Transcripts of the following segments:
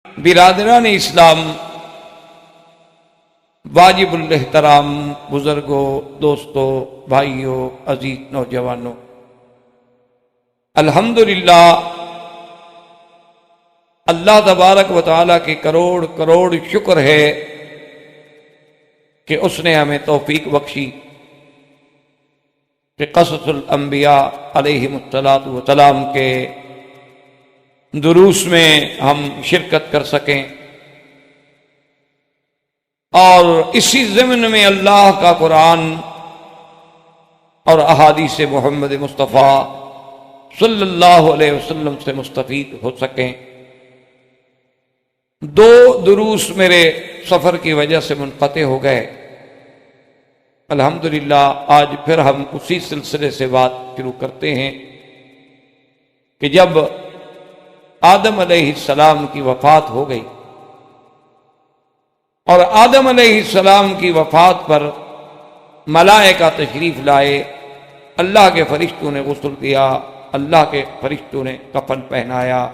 برادران اسلام، واجب الاحترام بزرگوں، دوستوں، بھائیوں، عزیز نوجوانوں، الحمدللہ اللہ تبارک و تعالیٰ کی کروڑ کروڑ شکر ہے کہ اس نے ہمیں توفیق بخشی کہ قصص الانبیاء علیہم السلام کے دروس میں ہم شرکت کر سکیں، اور اسی ضمن میں اللہ کا قرآن اور احادیث محمد مصطفیٰ صلی اللہ علیہ وسلم سے مستفید ہو سکیں۔ دو دروس میرے سفر کی وجہ سے منقطع ہو گئے، الحمدللہ آج پھر ہم اسی سلسلے سے بات شروع کرتے ہیں کہ جب آدم علیہ السلام کی وفات ہو گئی اور آدم علیہ السلام کی وفات پر ملائکہ تشریف لائے، اللہ کے فرشتوں نے غسل دیا، اللہ کے فرشتوں نے کفن پہنایا،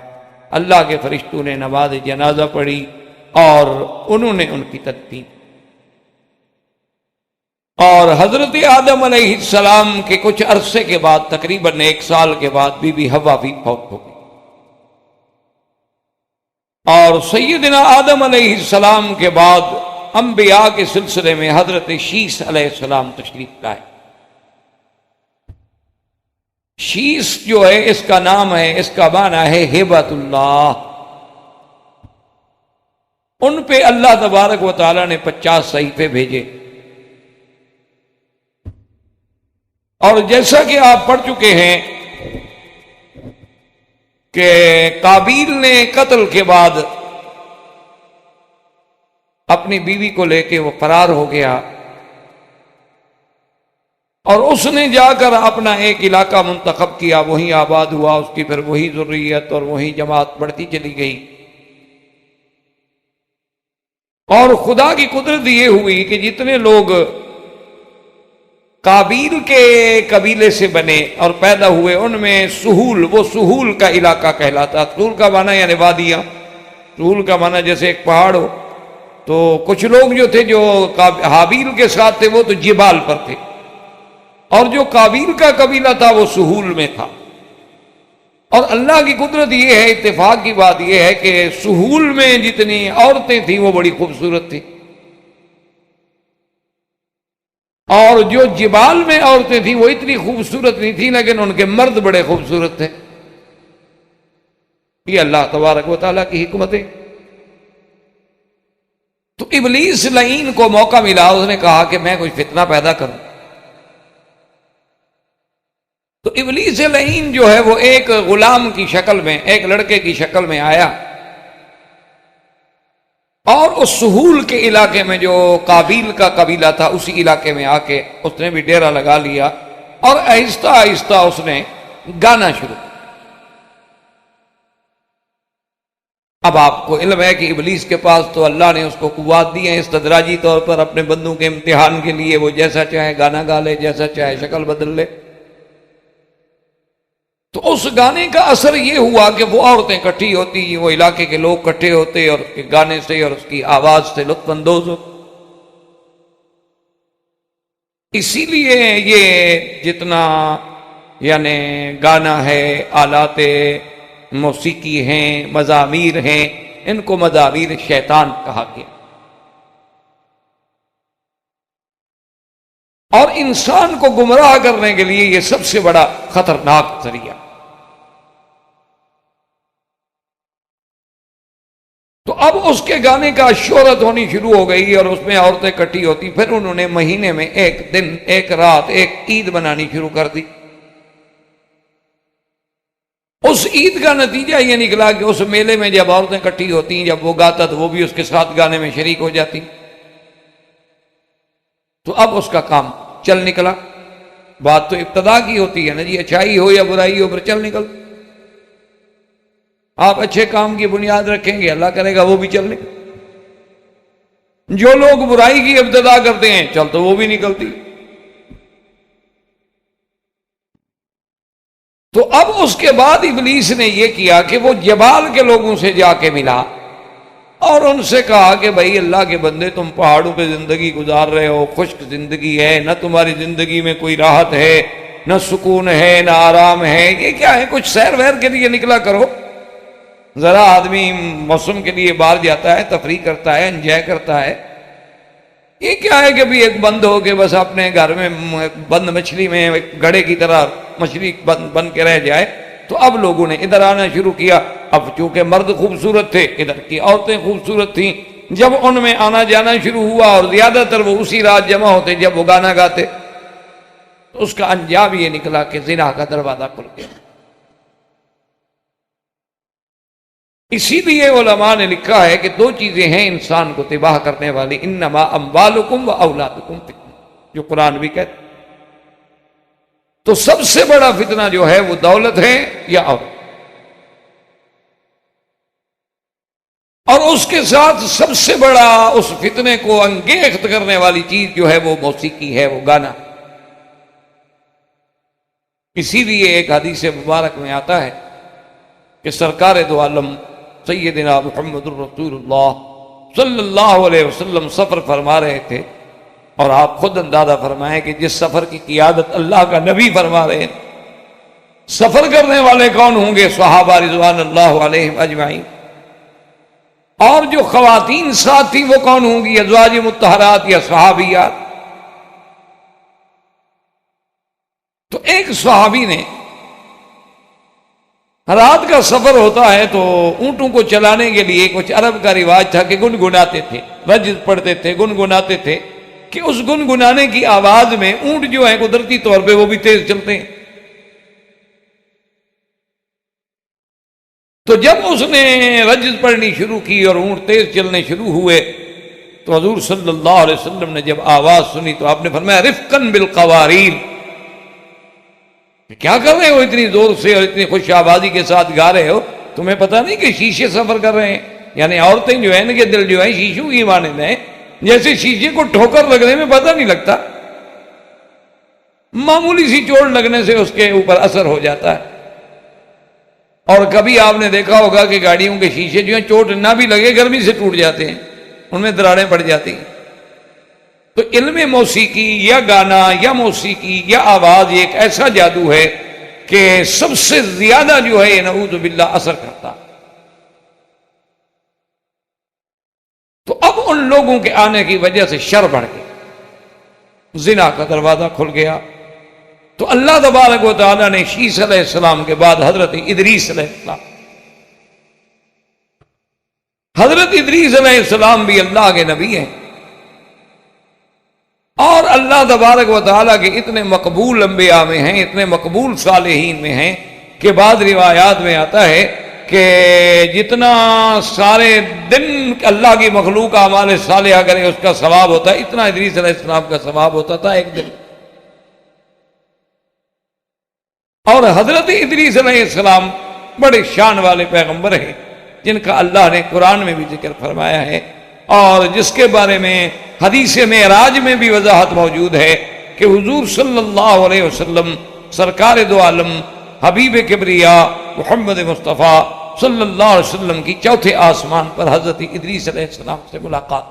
اللہ کے فرشتوں نے نماز جنازہ پڑھی اور انہوں نے ان کی تدفین، اور حضرت آدم علیہ السلام کے کچھ عرصے کے بعد، تقریباً 1 سال کے بعد، بی بی حوا بھی فوت ہو گئی، اور سیدنا آدم علیہ السلام کے بعد انبیاء کے سلسلے میں حضرت شیس علیہ السلام تشریف لائے۔ شیس جو ہے اس کا نام ہے، اس کا معنی ہے ہبۃ اللہ۔ ان پہ اللہ تبارک و تعالیٰ نے 50 صحیفے بھیجے، اور جیسا کہ آپ پڑھ چکے ہیں کہ قابیل نے قتل کے بعد اپنی بیوی کو لے کے وہ فرار ہو گیا، اور اس نے جا کر اپنا ایک علاقہ منتخب کیا، وہیں آباد ہوا، اس کی پھر وہی ذریت اور وہی جماعت بڑھتی چلی گئی، اور خدا کی قدرت یہ ہوئی کہ جتنے لوگ قابیل کے قبیلے سے بنے اور پیدا ہوئے، ان میں سہول، وہ سہول کا علاقہ کہلاتا۔ سہول کا معنی یعنی وادیاں، سہول کا معنی جیسے ایک پہاڑ ہو، تو کچھ لوگ جو تھے جو حابیل کے ساتھ تھے وہ تو جبال پر تھے، اور جو قابیل کا قبیلہ تھا وہ سہول میں تھا۔ اور اللہ کی قدرت یہ ہے، اتفاق کی بات یہ ہے کہ سہول میں جتنی عورتیں تھیں وہ بڑی خوبصورت تھیں، اور جو جبال میں عورتیں تھیں وہ اتنی خوبصورت نہیں تھیں، لیکن ان کے مرد بڑے خوبصورت تھے۔ یہ اللہ تبارک و تعالیٰ کی حکمت ہے۔ تو ابلیس لعین کو موقع ملا، اس نے کہا کہ میں کوئی فتنہ پیدا کروں۔ تو ابلیس لعین جو ہے وہ ایک غلام کی شکل میں، ایک لڑکے کی شکل میں آیا، اور اس سہول کے علاقے میں جو قابیل کا قبیلہ تھا اسی علاقے میں آ کے اس نے بھی ڈیرا لگا لیا، اور آہستہ آہستہ اس نے گانا شروع۔ اب آپ کو علم ہے کہ ابلیس کے پاس تو اللہ نے اس کو قوات دی ہیں استدراجی طور پر اپنے بندوں کے امتحان کے لیے، وہ جیسا چاہے گانا گا لے، جیسا چاہے شکل بدل لے۔ تو اس گانے کا اثر یہ ہوا کہ وہ عورتیں اکٹھی ہوتی، وہ علاقے کے لوگ اکٹھے ہوتے، اور اس کے گانے سے اور اس کی آواز سے لطف اندوز ہوتے۔ اسی لیے یہ جتنا یعنی گانا ہے، آلات موسیقی ہیں، مزامیر ہیں، ان کو مزامیر شیطان کہا گیا، اور انسان کو گمراہ کرنے کے لیے یہ سب سے بڑا خطرناک ذریعہ۔ تو اب اس کے گانے کا شہرت ہونی شروع ہو گئی، اور اس میں عورتیں اکٹھی ہوتی۔ پھر انہوں نے مہینے میں ایک دن، ایک رات، ایک عید بنانی شروع کر دی۔ اس عید کا نتیجہ یہ نکلا کہ اس میلے میں جب عورتیں اکٹھی ہوتی، جب وہ گاتا تو وہ بھی اس کے ساتھ گانے میں شریک ہو جاتی۔ تو اب اس کا کام چل نکلا۔ بات تو ابتدا کی ہوتی ہے نا جی، اچھائی ہو یا برائی ہو، پر چل نکل۔ آپ اچھے کام کی بنیاد رکھیں گے، اللہ کرے گا وہ بھی چل نکل۔ جو لوگ برائی کی ابتدا کرتے ہیں، چل تو وہ بھی نکلتی۔ تو اب اس کے بعد ابلیس نے یہ کیا کہ وہ جبال کے لوگوں سے جا کے ملا، اور ان سے کہا کہ بھائی اللہ کے بندے، تم پہاڑوں پہ زندگی گزار رہے ہو، خشک زندگی ہے، نہ تمہاری زندگی میں کوئی راحت ہے، نہ سکون ہے، نہ آرام ہے، یہ کیا ہے؟ کچھ سیر ویر کے لیے نکلا کرو، ذرا آدمی موسم کے لیے باہر جاتا ہے، تفریح کرتا ہے، انجوائے کرتا ہے، یہ کیا ہے کہ بھی ایک بند ہو کے بس اپنے گھر میں بند مچھلی میں ایک گڑھے کی طرح مچھلی بن کے رہ جائے۔ تو اب لوگوں نے ادھر آنا شروع کیا۔ اب چونکہ مرد خوبصورت تھے، ادھر کی عورتیں خوبصورت تھیں، جب ان میں آنا جانا شروع ہوا اور زیادہ تر وہ اسی رات جمع ہوتے جب وہ گانا گاتے، تو اس کا انجام یہ نکلا کہ زنا کا دروازہ کھل گیا۔ اسی لیے علماء نے لکھا ہے کہ دو چیزیں ہیں انسان کو تباہ کرنے والی، انما اموالکم و اولادکم فتنہ، جو قرآن بھی کہتا ہے۔ تو سب سے بڑا فتنہ جو ہے وہ دولت ہے یا عورت، اور اس کے ساتھ سب سے بڑا اس فتنے کو انگیخت کرنے والی چیز جو ہے وہ موسیقی ہے، وہ گانا۔ اسی لیے ایک حدیث مبارک میں آتا ہے کہ سرکار دو عالم سیدنا محمد الرسول اللہ صلی اللہ علیہ وسلم سفر فرما رہے تھے، اور آپ خود اندازہ فرمائیں کہ جس سفر کی قیادت اللہ کا نبی فرما رہے ہیں، سفر کرنے والے کون ہوں گے؟ صحابہ رضوان اللہ علیہم اجمعین، اور جو خواتین ساتھ تھی وہ کون ہوں گی؟ ازواج مطہرات یا صحابیات۔ تو ایک صحابی نے، رات کا سفر ہوتا ہے تو اونٹوں کو چلانے کے لیے کچھ عرب کا رواج تھا کہ گنگناتے تھے، رجز پڑھتے تھے، گنگناتے تھے، کہ اس گنگنانے کی آواز میں اونٹ جو ہے قدرتی طور پہ وہ بھی تیز چلتے ہیں۔ تو جب اس نے رجز پڑھنی شروع کی اور اونٹ تیز چلنے شروع ہوئے، تو حضور صلی اللہ علیہ وسلم نے جب آواز سنی تو آپ نے فرمایا رفقاً بالقواریر، کیا کر رہے ہو اتنی زور سے اور اتنی خوش آبادی کے ساتھ گا رہے ہو؟ تمہیں پتہ نہیں کہ شیشے سفر کر رہے ہیں؟ یعنی عورتیں جو ہیں ان کے دل جو ہے شیشوں کی مانند ہیں، جیسے شیشے کو ٹھوکر لگنے میں پتہ نہیں لگتا، معمولی سی چوٹ لگنے سے اس کے اوپر اثر ہو جاتا ہے۔ اور کبھی آپ نے دیکھا ہوگا کہ گاڑیوں کے شیشے جو ہیں چوٹ نہ بھی لگے گرمی سے ٹوٹ جاتے ہیں، ان میں دراڑیں پڑ جاتی ہیں۔ تو علم موسیقی یا گانا یا موسیقی یا آواز ایک ایسا جادو ہے کہ سب سے زیادہ جو ہے نعوذ باللہ اثر کرتا۔ تو اب ان لوگوں کے آنے کی وجہ سے شر بڑھ گئی، زنا کا دروازہ کھل گیا۔ تو اللہ تبارک و تعالیٰ نے شیس علیہ السلام کے بعد حضرت ادریس علیہ السلام، حضرت ادریس علیہ السلام بھی اللہ کے نبی ہیں، اور اللہ تبارک و تعالیٰ کے اتنے مقبول انبیاء میں ہیں، اتنے مقبول صالحین میں ہیں کہ بعض روایات میں آتا ہے کہ جتنا سارے دن اللہ کی مخلوق اعمال صالحہ کرے اس کا ثواب ہوتا ہے، اتنا ادریس علیہ السلام کا ثواب ہوتا تھا ایک دن۔ اور حضرت ادریس علیہ السلام بڑے شان والے پیغمبر ہیں جن کا اللہ نے قرآن میں بھی ذکر فرمایا ہے، اور جس کے بارے میں حدیث معراج میں بھی وضاحت موجود ہے کہ حضور صلی اللہ علیہ وسلم سرکار دو عالم حبیب کبریا محمد مصطفیٰ صلی اللہ علیہ وسلم کی چوتھے آسمان پر حضرت ادریس علیہ السلام سے ملاقات۔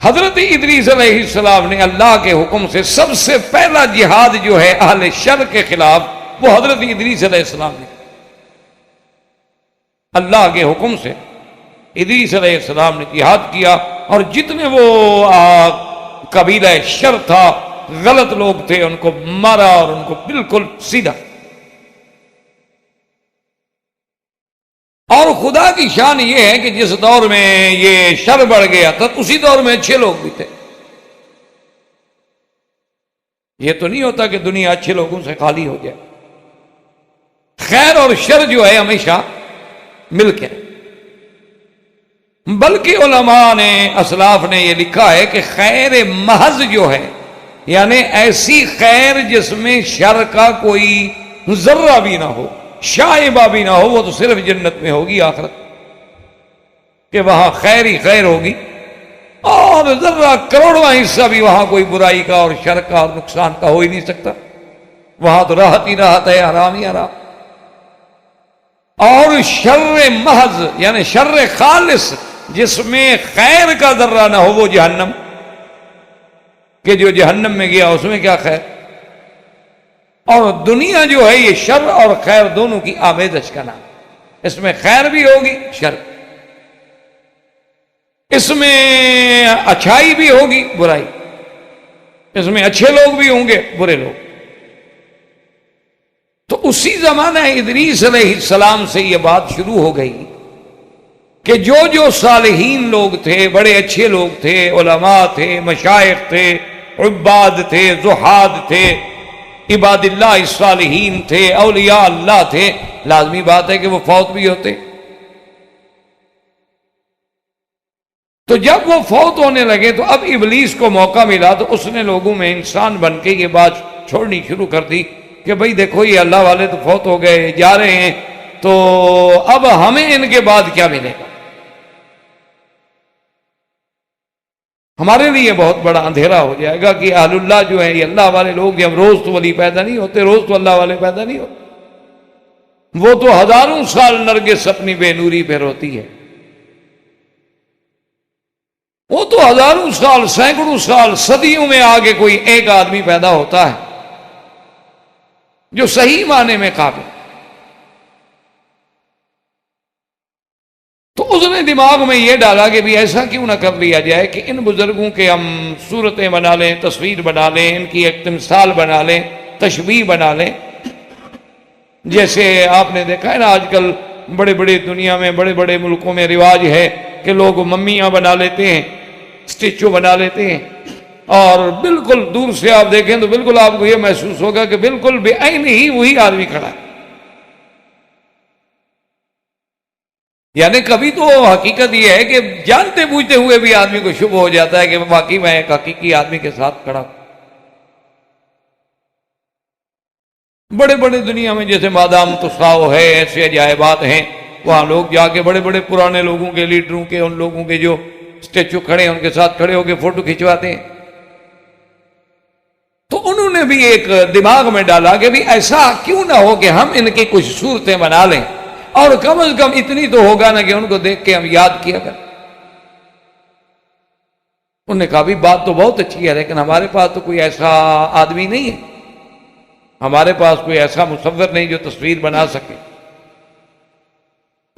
حضرت ادریس علیہ السلام نے اللہ کے حکم سے سب سے پہلا جہاد جو ہے اہل شر کے خلاف وہ حضرت ادریس علیہ السلام نے، اللہ کے حکم سے ادریس علیہ السلام نے جہاد کیا، اور جتنے وہ قبیلہ شر تھا، غلط لوگ تھے، ان کو مارا اور ان کو بالکل سیدھا۔ اور خدا کی شان یہ ہے کہ جس دور میں یہ شر بڑھ گیا تھا اسی دور میں اچھے لوگ بھی تھے۔ یہ تو نہیں ہوتا کہ دنیا اچھے لوگوں سے خالی ہو جائے، خیر اور شر جو ہے ہمیشہ مل کے، بلکہ علماء نے اسلاف نے یہ لکھا ہے کہ خیر محض جو ہے، یعنی ایسی خیر جس میں شر کا کوئی ذرہ بھی نہ ہو، شائبہ بھی نہ ہو، وہ تو صرف جنت میں ہوگی آخرت، کہ وہاں خیر ہی خیر ہوگی، اور ذرہ کروڑواں حصہ بھی وہاں کوئی برائی کا اور شر کا اور نقصان کا ہو ہی نہیں سکتا، وہاں تو راحت ہی راحت ہے، آرام ہی آرام۔ اور شر محض یعنی شر خالص جس میں خیر کا ذرہ نہ ہو وہ جہنم، کہ جو جہنم میں گیا اس میں کیا خیر۔ اور دنیا جو ہے یہ شر اور خیر دونوں کی آمیزش کا نام، اس میں خیر بھی ہوگی شر، اس میں اچھائی بھی ہوگی برائی، اس میں اچھے لوگ بھی ہوں گے برے لوگ۔ تو اسی زمانہ ادریس علیہ السلام سے یہ بات شروع ہو گئی کہ جو صالحین لوگ تھے، بڑے اچھے لوگ تھے، علماء تھے، مشائخ تھے، عباد تھے، زہاد تھے، عباد اللہ الصالحین تھے، اولیاء اللہ تھے، لازمی بات ہے کہ وہ فوت بھی ہوتے۔ تو جب وہ فوت ہونے لگے تو اب ابلیس کو موقع ملا تو اس نے لوگوں میں انسان بن کے یہ بات چھوڑنی شروع کر دی کہ بھئی دیکھو یہ اللہ والے تو فوت ہو گئے، جا رہے ہیں، تو اب ہمیں ان کے بعد کیا ملے گا؟ ہمارے لیے بہت بڑا اندھیرا ہو جائے گا کہ اہل اللہ جو ہیں یہ اللہ والے لوگ، ہم روز تو ولی پیدا نہیں ہوتے، روز تو اللہ والے پیدا نہیں ہوتے، وہ تو ہزاروں سال نرگس اپنی بے نوری پہ روتی ہے، وہ تو ہزاروں سال، سینکڑوں سال، صدیوں میں آگے کوئی ایک آدمی پیدا ہوتا ہے جو صحیح معنی میں قابل۔ تو اس نے دماغ میں یہ ڈالا کہ بھی ایسا کیوں نہ کر لیا جائے کہ ان بزرگوں کے ہم صورتیں بنا لیں، تصویر بنا لیں، ان کی ایک تمثال بنا لیں، تشبیہ بنا لیں۔ جیسے آپ نے دیکھا ہے نا آج کل بڑے بڑے دنیا میں، بڑے بڑے ملکوں میں رواج ہے کہ لوگ ممیاں بنا لیتے ہیں، اسٹیچو بنا لیتے ہیں، اور بالکل دور سے آپ دیکھیں تو بالکل آپ کو یہ محسوس ہوگا کہ بالکل بے عین ہی وہی آدمی کھڑا ہے۔ یعنی کبھی تو حقیقت یہ ہے کہ جانتے بوجھتے ہوئے بھی آدمی کو شبہ ہو جاتا ہے کہ واقعی میں ایک حقیقی آدمی کے ساتھ کھڑا ہوں۔ بڑے بڑے دنیا میں جیسے مادام تساؤ ہے، ایسے عجائبات ہیں، وہاں لوگ جا کے بڑے بڑے پرانے لوگوں کے، لیڈروں کے، ان لوگوں کے جو اسٹیچو کھڑے ہیں ان کے ساتھ کھڑے ہو کے فوٹو کھنچواتے ہیں۔ تو انہوں نے بھی ایک دماغ میں ڈالا کہ بھی ایسا کیوں نہ ہو کہ ہم ان کی کچھ صورتیں بنا لیں، اور کم از کم اتنی تو ہوگا نا کہ ان کو دیکھ کے ہم یاد کیا کریں۔ انہوں نے کہا بھی بات تو بہت اچھی ہے، لیکن ہمارے پاس تو کوئی ایسا آدمی نہیں ہے، ہمارے پاس کوئی ایسا مصور نہیں جو تصویر بنا سکے،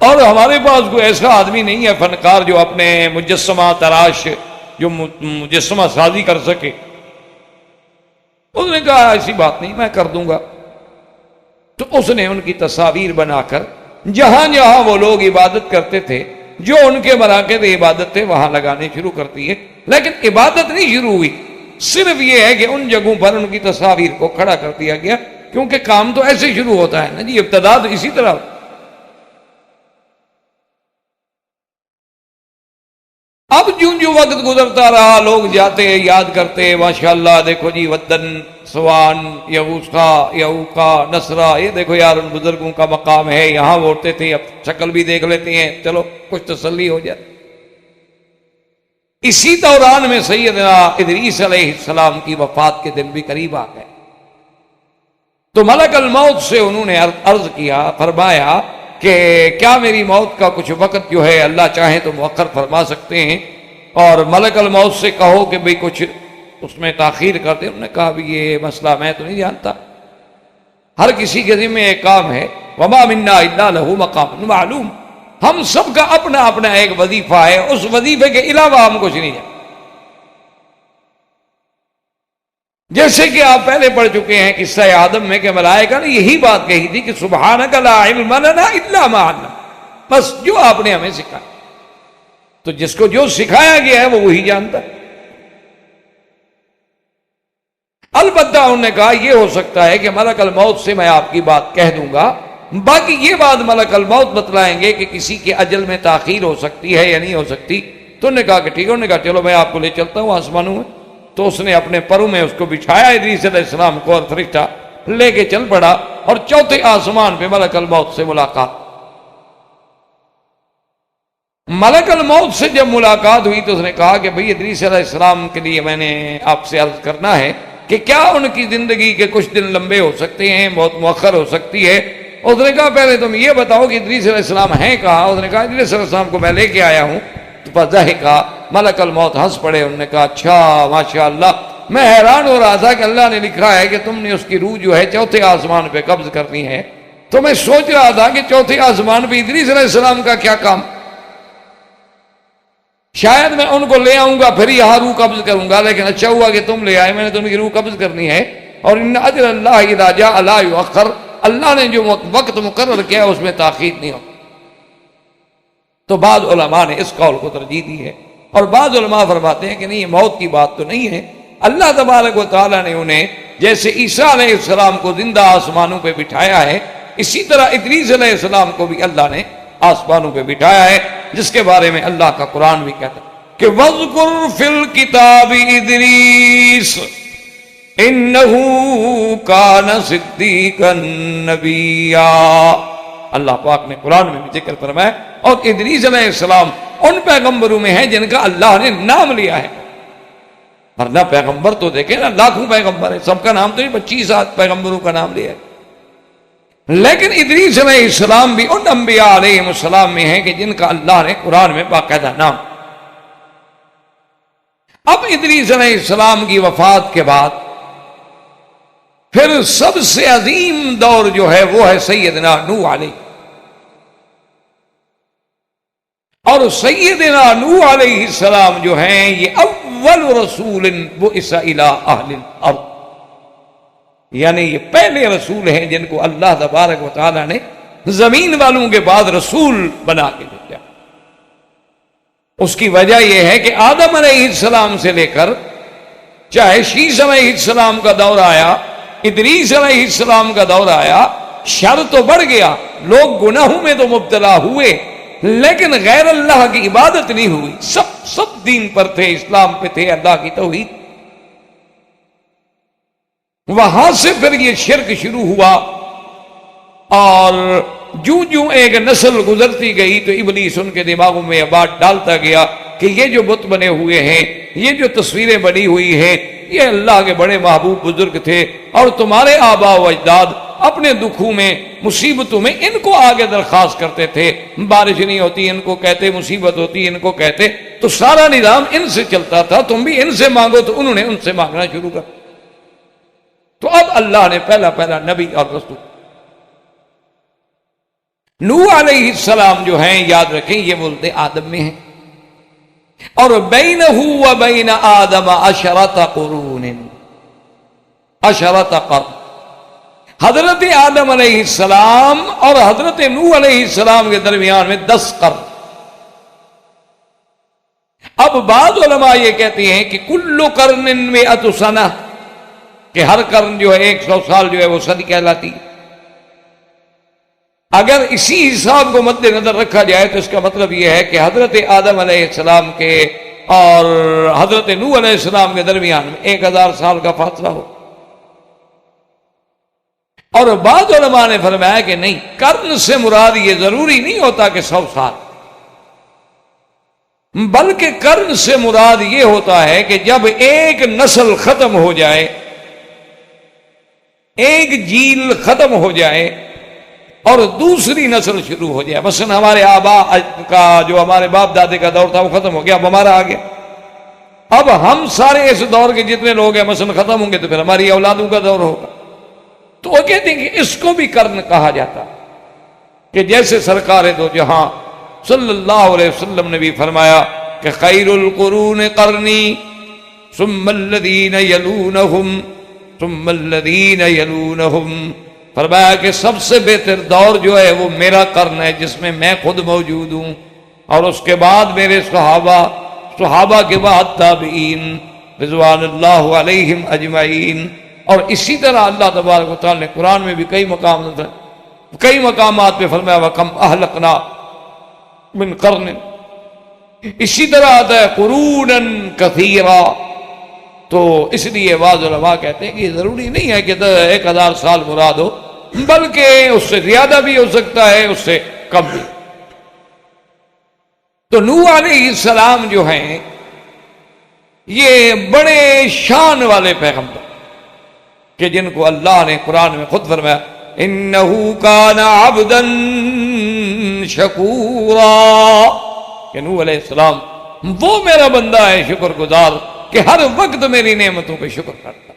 اور ہمارے پاس کوئی ایسا آدمی نہیں ہے فنکار جو اپنے مجسمہ تراش، جو مجسمہ سازی کر سکے۔ اس نے کہا ایسی بات نہیں، میں کر دوں گا۔ تو اس نے ان کی تصاویر بنا کر جہاں جہاں وہ لوگ عبادت کرتے تھے، جو ان کے مراکز عبادت تھے، وہاں لگانے شروع کرتی ہے۔ لیکن عبادت نہیں شروع ہوئی، صرف یہ ہے کہ ان جگہوں پر ان کی تصاویر کو کھڑا کر دیا گیا، کیونکہ کام تو ایسے شروع ہوتا ہے نا جی، ابتدا تو اسی طرح۔ اب جو وقت گزرتا رہا، لوگ جاتے یاد کرتے، ماشاءاللہ دیکھو جی ودن، سوان، یغوثا، یعوقا، نصرہ، یہ دیکھو یار ان بزرگوں کا مقام ہے، یہاں ووٹتے تھے، اب شکل بھی دیکھ لیتے ہیں، چلو کچھ تسلی ہو جائے۔ اسی دوران میں سیدنا ادریس علیہ السلام کی وفات کے دن بھی قریب آ گئے۔ تو ملک الموت سے انہوں نے عرض کیا، فرمایا کہ کیا میری موت کا کچھ وقت جو ہے اللہ چاہے تو مؤخر فرما سکتے ہیں، اور ملک الموت سے کہو کہ بھئی کچھ اس میں تاخیر کر دیں۔ انہوں نے کہا بھی یہ مسئلہ میں تو نہیں جانتا، ہر کسی کے ذمہ ایک کام ہے، وما منا الا لہ مقام معلوم، ہم سب کا اپنا اپنا ایک وظیفہ ہے، اس وظیفے کے علاوہ ہم کچھ نہیں جانتے۔ جیسے کہ آپ پہلے پڑھ چکے ہیں قصہ آدم میں کہ ملائکہ نے یہی بات کہی تھی کہ سبحانک لا علم لنا الا ما علمتنا، بس جو آپ نے ہمیں سکھایا، تو جس کو جو سکھایا گیا ہے وہ وہی جانتا ہے۔ البتہ انہوں نے کہا یہ ہو سکتا ہے کہ ملک الموت سے میں آپ کی بات کہہ دوں گا، باقی یہ بات ملک الموت بتلائیں گے کہ کسی کے اجل میں تاخیر ہو سکتی ہے یا نہیں ہو سکتی۔ تو انہوں نے کہا کہ ٹھیک ہے، انہوں نے کہا چلو میں آپ کو لے چلتا ہوں آسمانوں میں۔ تو اس نے اپنے پروں میں اس کو بچھایا ادریس علیہ السلام کو، اور فرشتہ لے کے چل پڑا، اور چوتھے آسمان پہ ملک الموت سے ملاقات۔ ملک الموت سے جب ملاقات ہوئی تو اس نے کہا کہ بھئی ادریس علیہ السلام کے لیے میں نے آپ سے عرض کرنا ہے کہ کیا ان کی زندگی کے کچھ دن لمبے ہو سکتے ہیں، بہت مؤخر ہو سکتی ہے، اس نے کہا پہلے تم یہ بتاؤ کہ ادریس علیہ السلام ہیں کہاں؟ اس نے کہا ادریس علیہ السلام کو میں لے کے آیا ہوں۔ تو فضحکا، ملک الموت ہنس پڑے، انہوں نے کہا اچھا ماشاءاللہ، میں حیران ہو رہا تھا کہ اللہ نے لکھا ہے کہ تم نے اس کی روح جو ہے چوتھے آسمان پہ قبض کرنی ہے، تو میں سوچ رہا تھا کہ چوتھے آسمان پہ ادریس علیہ السلام کا کیا کام، شاید میں ان کو لے آؤں گا پھر یہاں روح قبض کروں گا، لیکن اچھا ہوا کہ تم لے آئے، میں نے تم کی روح قبض کرنی ہے۔ اور ان اجر اللہ اذا جاء لا یؤخر، اللہ نے جو وقت مقرر کیا اس میں تاخیر نہیں ہوتی۔ تو بعض علماء نے اس قول کو ترجیح دی ہے، اور بعض علماء فرماتے ہیں کہ نہیں، یہ موت کی بات تو نہیں ہے، اللہ تبارک و تعالیٰ نے انہیں جیسے عیسیٰ علیہ السلام کو زندہ آسمانوں پہ بٹھایا ہے، اسی طرح ادریس علیہ السلام کو بھی اللہ نے آسمانوں پہ بٹھایا ہے، جس کے بارے میں اللہ کا قرآن بھی کہتا ہے کہ وَاذْكُرْ فِي الْكِتَابِ إِدْرِيسَ إِنَّهُ كَانَ صِدِّيقًا نَبِيًّا۔ اللہ پاک نے قرآن میں بھی ذکر فرمایا، اور ادریس علیہ السلام ان پیغمبروں میں ہیں جن کا اللہ نے نام لیا ہے، ورنہ پیغمبر تو دیکھیں نا، لاکھوں پیغمبر ہیں، سب کا نام تو نہیں، 25 پیغمبروں کا نام لیا ہے، لیکن ادریس علیہ السلام بھی ان انبیاء علیہ السلام میں ہیں کہ جن کا اللہ نے قرآن میں باقاعدہ نام۔ اب ادریس علیہ السلام کی وفات کے بعد پھر سب سے عظیم دور جو ہے وہ ہے سیدنا نوح علیہ، اور سیدنا نوح علیہ السلام جو ہیں یہ اول رسول بعث الی اہل الارض، یعنی یہ پہلے رسول ہیں جن کو اللہ تبارک و تعالیٰ نے زمین والوں کے بعد رسول بنا کے بھیجا۔ اس کی وجہ یہ ہے کہ آدم علیہ السلام سے لے کر چاہے شیس علیہ السلام کا دور آیا، ادریس علیہ السلام کا دور آیا، شر تو بڑھ گیا، لوگ گناہوں میں تو مبتلا ہوئے، لیکن غیر اللہ کی عبادت نہیں ہوئی، سب دین پر تھے، اسلام پہ تھے، اللہ کی توحید۔ وہاں سے پھر یہ شرک شروع ہوا، اور جو ایک نسل گزرتی گئی تو ابلیس ان کے دماغوں میں یہ بات ڈالتا گیا کہ یہ جو بت بنے ہوئے ہیں، یہ جو تصویریں بنی ہوئی ہیں، یہ اللہ کے بڑے محبوب بزرگ تھے، اور تمہارے آباء و اجداد اپنے دکھوں میں، مصیبتوں میں ان کو آگے درخواست کرتے تھے، بارش نہیں ہوتی ان کو کہتے، مصیبت ہوتی ان کو کہتے، تو سارا نظام ان سے چلتا تھا، تم بھی ان سے مانگو، تو انہوں نے ان سے مانگنا شروع کر۔ تو اب اللہ نے پہلا نبی اور رسول نوح علیہ السلام جو ہیں، یاد رکھیں یہ ولد آدم میں ہیں، اور بینہ و بین آدم عشرۃ قرون، عشرۃ قرن، حضرت آدم علیہ السلام اور حضرت نوح علیہ السلام کے درمیان میں 10 قرن۔ اب بعض علماء یہ کہتے ہیں کہ کل قرن 100 سنہ، کہ ہر قرن جو ہے 100 سال جو ہے وہ صدی کہلاتی ہے۔ اگر اسی حساب کو مد نظر رکھا جائے تو اس کا مطلب یہ ہے کہ حضرت آدم علیہ السلام کے اور حضرت نوح علیہ السلام کے درمیان میں 1000 سال کا فاصلہ ہو۔ اور بعض علماء نے فرمایا کہ نہیں، قرن سے مراد یہ ضروری نہیں ہوتا کہ 100 سال، بلکہ قرن سے مراد یہ ہوتا ہے کہ جب ایک نسل ختم ہو جائے، ایک جیل ختم ہو جائے اور دوسری نسل شروع ہو جائے۔ مثلا ہمارے آبا کا جو ہمارے باپ دادے کا دور تھا وہ ختم ہو گیا، اب ہمارا آ گیا، اب ہم سارے اس دور کے جتنے لوگ ہیں مثلا ختم ہوں گے تو پھر ہماری اولادوں کا دور ہوگا۔ تو وہ کہتے ہیں کہ اس کو بھی قرن کہا جاتا، کہ جیسے سرکار دو جہاں صلی اللہ علیہ وسلم نے بھی فرمایا کہ خیر القرون قرنی ثم الذین یلونہم ثم الذین یلونہم، فرمایا کہ سب سے بہتر دور جو ہے وہ میرا قرن ہے جس میں میں خود موجود ہوں، اور اس کے بعد میرے صحابہ کے بعد تابعین رضوان اللہ علیہم اجمعین۔ اور اسی طرح اللہ تبارک و تعالی نے قرآن میں بھی کئی مقامات پہ فرمایا وَكَمْ أَهْلَقْنَا مِنْ قَرْنٍ، اسی طرح آتا ہے قُرُونًا كَثِيرًا۔ تو اس لیے بعض علماء کہتے ہیں کہ یہ ضروری نہیں ہے کہ 1000 سال مراد ہو، بلکہ اس سے زیادہ بھی ہو سکتا ہے، اس سے کم بھی۔ تو نوح علیہ السلام جو ہیں یہ بڑے شان والے پیغمبر، کہ جن کو اللہ نے قرآن میں خود فرمایا انہ کان عبدا شکورا، کہ نوح علیہ السلام وہ میرا بندہ ہے شکر گزار کہ ہر وقت میری نعمتوں پہ شکر کرتا۔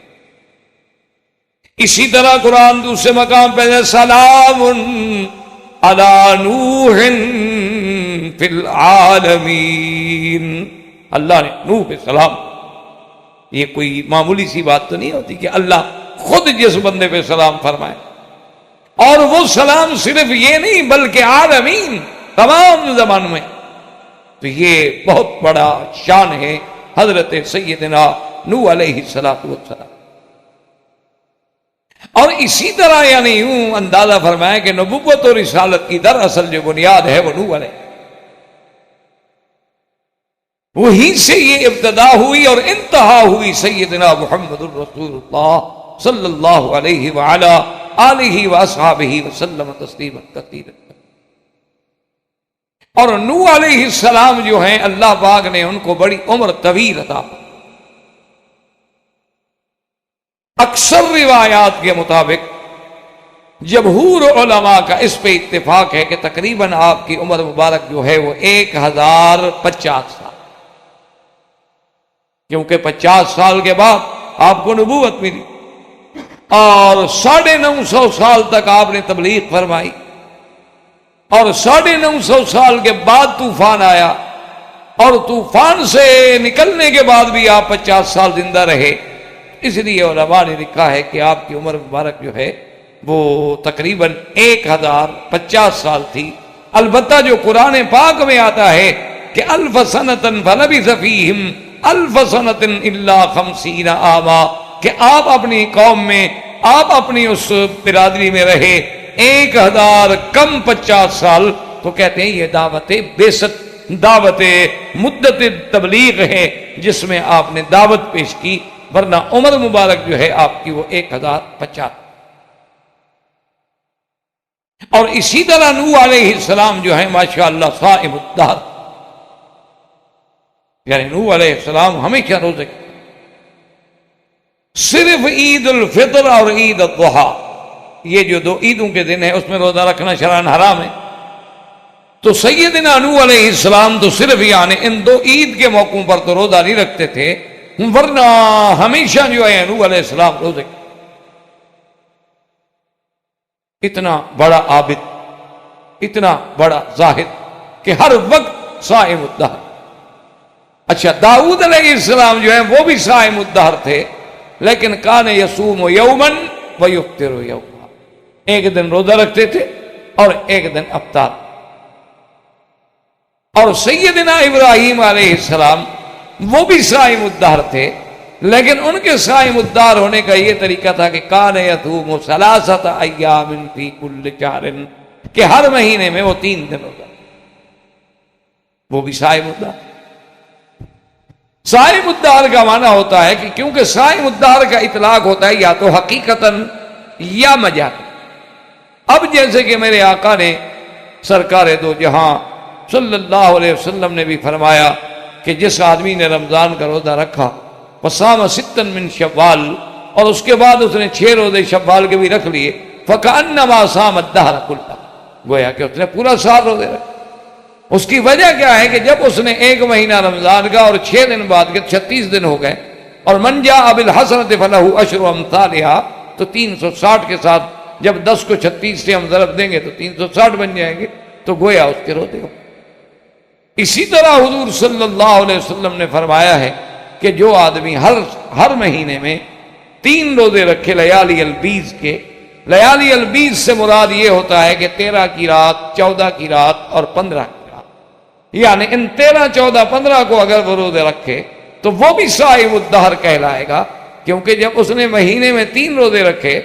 اسی طرح قرآن دوسرے مقام پہ سلام علی نوح فی العالمین، اللہ نے نوح پہ سلام۔ یہ کوئی معمولی سی بات تو نہیں ہوتی کہ اللہ خود جس بندے پہ سلام فرمائے، اور وہ سلام صرف یہ نہیں بلکہ عالمین، تمام زبانوں میں۔ تو یہ بہت بڑا شان ہے حضرت سیدنا نوح علیہ السلام۔ اور اسی طرح یعنی یوں اندازہ فرمایا کہ نبوت اور رسالت کی دراصل جو بنیاد ہے وہ نوح علیہ، وہیں سے یہ ابتدا ہوئی اور انتہا ہوئی سیدنا محمد الرسول اللہ صلی اللہ علیہ وعلا آلہ واصحابہ وسلم تسلیما کثیرا۔ اور نوح علیہ السلام جو ہیں اللہ پاک نے ان کو بڑی عمر طویل عطا فرمائی۔ اکثر روایات کے مطابق جمہور علماء کا اس پہ اتفاق ہے کہ تقریباً آپ کی عمر مبارک جو ہے وہ 1050 سال، کیونکہ 50 سال کے بعد آپ کو نبوت ملی اور 950 سال تک آپ نے تبلیغ فرمائی، اور 950 سال کے بعد طوفان آیا، اور طوفان سے نکلنے کے بعد بھی آپ 50 سال زندہ رہے۔ اس لیے علماء نے لکھا ہے کہ آپ کی عمر مبارک جو ہے وہ تقریباً 1050 سال تھی۔ البتہ جو قرآن پاک میں آتا ہے کہ الف سنۃ فلبث فیہم الف سنۃ الا 50 عاما، کہ آپ اپنی قوم میں، آپ اپنی اس برادری میں رہے 1000 کم 50 سال، تو کہتے ہیں یہ دعوت بعثت، دعوت مدت تبلیغ ہے جس میں آپ نے دعوت پیش کی، ورنہ عمر مبارک جو ہے آپ کی وہ 1050۔ اور اسی طرح نوح علیہ السلام جو ہے ماشاءاللہ صائم الدہر، یعنی نوح علیہ السلام ہمیشہ روزے، صرف عید الفطر اور عید الاضحیٰ، یہ جو 2 عیدوں کے دن ہیں اس میں روزہ رکھنا شرعاً حرام ہے۔ تو سیدنا نوح علیہ السلام تو صرف یعنی ان 2 عید کے موقعوں پر تو روزہ نہیں رکھتے تھے، ورنہ ہمیشہ جو ہے نوح علیہ السلام روزے۔ اتنا بڑا عابد، اتنا بڑا زاہد کہ ہر وقت صائم الدہر۔ اچھا، داؤد علیہ السلام جو ہیں وہ بھی صائم الدہر تھے، لیکن کان یصوم یوما ویفطر یوما، ایک دن روزہ رکھتے تھے اور ایک دن افطار۔ اور سیدنا ابراہیم علیہ السلام وہ بھی صائم الدہر تھے، لیکن ان کے صائم الدہر ہونے کا یہ طریقہ تھا کہ کان یصوم 3 ایام فی کل شہر، کہ ہر مہینے میں وہ 3 دن ہوتا، وہ بھی صائم الدہر۔ صائم الدہر کا معنی ہوتا ہے کہ کیونکہ صائم الدہر کا اطلاق ہوتا ہے یا تو حقیقتاً یا مجازاً۔ اب جیسے کہ میرے آقا نے سرکار دو جہاں صلی اللہ علیہ وسلم نے بھی فرمایا کہ جس آدمی نے رمضان کا روزہ رکھا وصام 6 من شوال، اور اس کے بعد اس نے 6 روزے شوال کے بھی رکھ لیے، فکأنما صام الدہر کلہ، گویا کہ اس نے پورا سال روزے رکھے۔ اس کی وجہ کیا ہے کہ جب اس نے 1 مہینہ رمضان کا اور 6 دن بعد کے 36 دن ہو گئے، اور من جاء بالحسنۃ فلہ عشر امثالھا، تو 360 کے ساتھ جب 10 کو 36 سے ہم ضرب دیں گے تو 360 بن جائیں گے، تو گویا اس کے روزے ہو۔ اسی طرح حضور صلی اللہ علیہ وسلم نے فرمایا ہے کہ جو آدمی ہر مہینے میں 3 روزے رکھے لیالی البیز کے، لیالی البیز سے مراد یہ ہوتا ہے کہ 13 کی رات، 14 کی رات اور 15 کی رات، یعنی ان 13 14 15 کو اگر وہ روزے رکھے تو وہ بھی صائم الدہر کہلائے گا، کیونکہ جب اس نے مہینے میں 3 روزے رکھے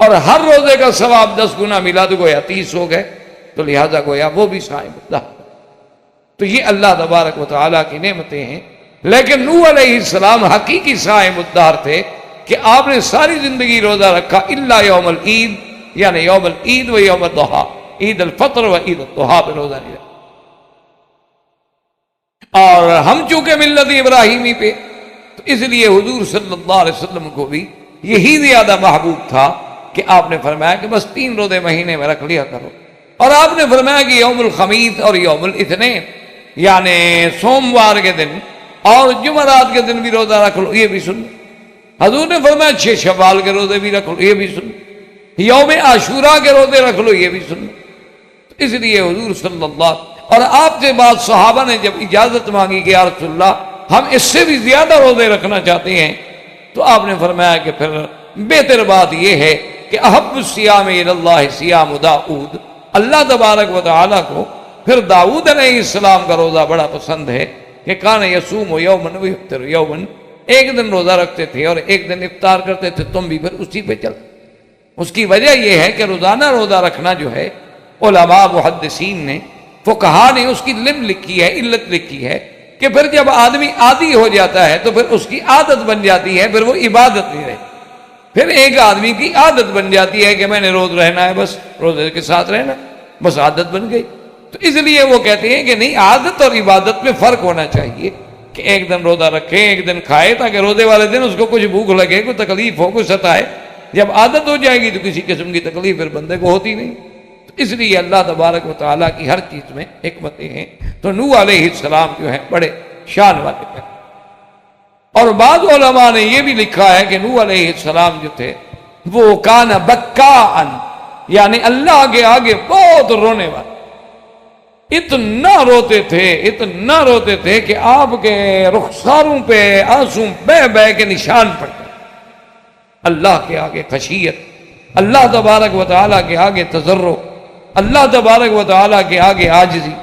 اور ہر روزے کا ثواب 10 گنا ملا تو گویا 30 ہو گئے، تو لہذا گویا وہ بھی صائم الدہر۔ تو یہ اللہ تبارک و تعالیٰ کی نعمتیں ہیں۔ لیکن نوح علیہ السلام حقیقی صائم الدہر تھے کہ آپ نے ساری زندگی روزہ رکھا الا یوم العید، یعنی یوم العید و یوم الضحیٰ، عید الفطر و عید الضحیٰ پہ روزہ نہیں رکھا۔ اور ہم چونکہ ملت ابراہیمی پہ، تو اس لیے حضور صلی اللہ علیہ وسلم کو بھی یہی زیادہ محبوب تھا کہ آپ نے فرمایا کہ بس 3 روزے مہینے میں رکھ لیا کرو، اور آپ نے فرمایا کہ یوم الخمیس اور یوم الاثنین یعنی سوموار کے دن اور جمعرات کے دن بھی روزہ رکھ لو، یہ بھی سن۔ حضور نے فرمایا 6 شوال کے روزے بھی رکھ لو، یہ بھی سن۔ یوم عاشوراء کے روزے رکھ لو، یہ بھی سن۔ اس لیے حضور صلی اللہ اور آپ سے بعد صحابہ نے جب اجازت مانگی کہ یا رسول اللہ ہم اس سے بھی زیادہ روزے رکھنا چاہتے ہیں، تو آپ نے فرمایا کہ پھر بہتر بات یہ ہے کہ احب الصیام الی اللہ صیام داؤد، اللہ تبارک و تعالیٰ کو پھر داؤد علیہ السلام کا روزہ بڑا پسند ہے کہ کان یصوم یوما ویفطر یوما، ایک دن روزہ رکھتے تھے اور ایک دن افطار کرتے تھے، تم بھی پھر اسی پہ چل۔ اس کی وجہ یہ ہے کہ روزانہ روزہ رکھنا جو ہے علماء محدثین نے فقہا نے اس کی لم لکھی ہے، علت لکھی ہے کہ پھر جب آدمی عادی ہو جاتا ہے تو پھر اس کی عادت بن جاتی ہے، پھر وہ عبادت نہیں رہتی۔ پھر ایک آدمی کی عادت بن جاتی ہے کہ میں نے روز رہنا ہے، بس روزے کے ساتھ رہنا، بس عادت بن گئی۔ تو اس لیے وہ کہتے ہیں کہ نہیں، عادت اور عبادت میں فرق ہونا چاہیے کہ ایک دن روزہ رکھے ایک دن کھائے، تاکہ روزے والے دن اس کو کچھ بھوک لگے، کوئی تکلیف ہو، کوئی ستائے۔ جب عادت ہو جائے گی تو کسی قسم کی تکلیف پھر بندے کو ہوتی نہیں۔ تو اس لیے اللہ تبارک و تعالیٰ کی ہر چیز میں حکمتیں ہیں۔ تو نوح علیہ السلام جو ہے بڑے شان والے تھے، اور بعض علماء نے یہ بھی لکھا ہے کہ نوح علیہ السلام جو تھے وہ کان بکاء، یعنی اللہ کے آگے بہت رونے والے، اتنا روتے تھے کہ آپ کے رخساروں پہ آنسو بہ بہ کے نشان پڑتے۔ اللہ کے آگے خشیت، اللہ تبارک و تعالیٰ کے آگے تضرع، اللہ تبارک و تعالیٰ کے آگے عاجزی۔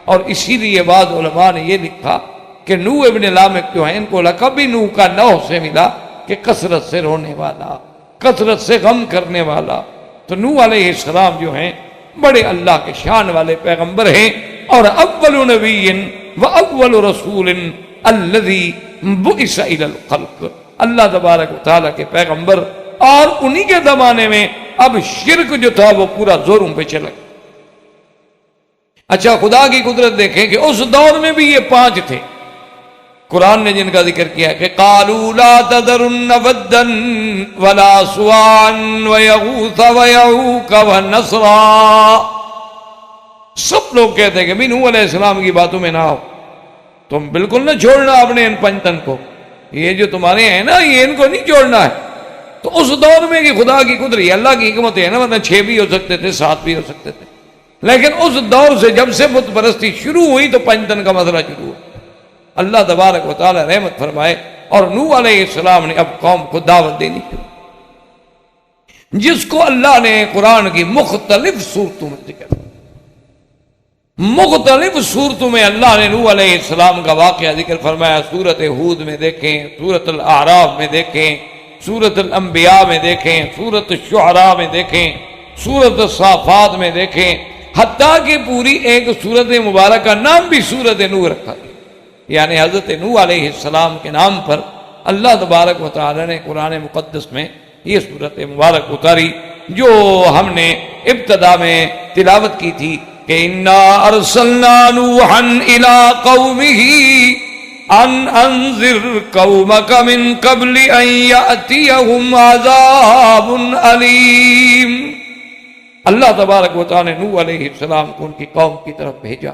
اور اسی لیے بعض علماء نے یہ لکھا کہ نوح ابن لامک جو ہیں ان کو لقب بھی نوح کا نوح سے ملا کہ کثرت سے رونے والا، کثرت سے غم کرنے والا۔ تو نوح علیہ السلام جو ہیں بڑے اللہ کے شان والے پیغمبر ہیں، اور اول نبی و اول رسول الذی بعث الی الخلق، اللہ تبارک و تعالیٰ کے پیغمبر، اور انہی کے زمانے میں اب شرک جو تھا وہ پورا زوروں پہ چلا۔ اچھا، خدا کی قدرت دیکھیں کہ اس دور میں بھی یہ 5 تھے قرآن نے جن کا ذکر کیا ہے کہ قالوا لا تذرن ودا ولا سواعا ويغوث ويعوق ونسرا۔ سب لوگ کہتے ہیں کہ نوح علیہ السلام کی باتوں میں نہ آؤ، تم بالکل نہ چھوڑنا اپنے ان 5 تن کو، یہ جو تمہارے ہیں نا یہ ان کو نہیں چھوڑنا ہے۔ تو اس دور میں کہ خدا کی قدرت، اللہ کی حکمت ہے نا، ورنہ 6 بھی ہو سکتے تھے، 7 بھی ہو سکتے تھے، لیکن اس دور سے جب سے بت پرستی شروع ہوئی تو 5 تن کا مسئلہ شروع ہوا۔ اللہ تبارک و تعالی رحمت فرمائے، اور نوح علیہ السلام نے اب قوم کو دعوت دینی شروع، جس کو اللہ نے قرآن کی مختلف صورتوں میں ذکر، مختلف صورتوں میں اللہ نے نوح علیہ السلام کا واقعہ ذکر فرمایا۔ سورۃ ہود میں دیکھیں، سورۃ الاعراف میں دیکھیں، سورۃ الانبیاء میں دیکھیں، سورۃ الشعراء میں دیکھیں، سورۃ الصافات میں دیکھیں، حتیٰ کہ پوری ایک سورۃ مبارکہ کا نام بھی سورۃ نوح رکھا گیا، یعنی حضرت نوح علیہ السلام کے نام پر اللہ تبارک و تعالی نے قرآن مقدس میں یہ سورۃ مبارک اتاری، جو ہم نے ابتدا میں تلاوت کی تھی کہ انا ارسلنا نوحا الى قومه ان انذر قومك من قبل ان ياتيهم عذاب الیم۔ اللہ تبارک و تعالی نے نوح علیہ السلام کو ان کی قوم کی طرف بھیجا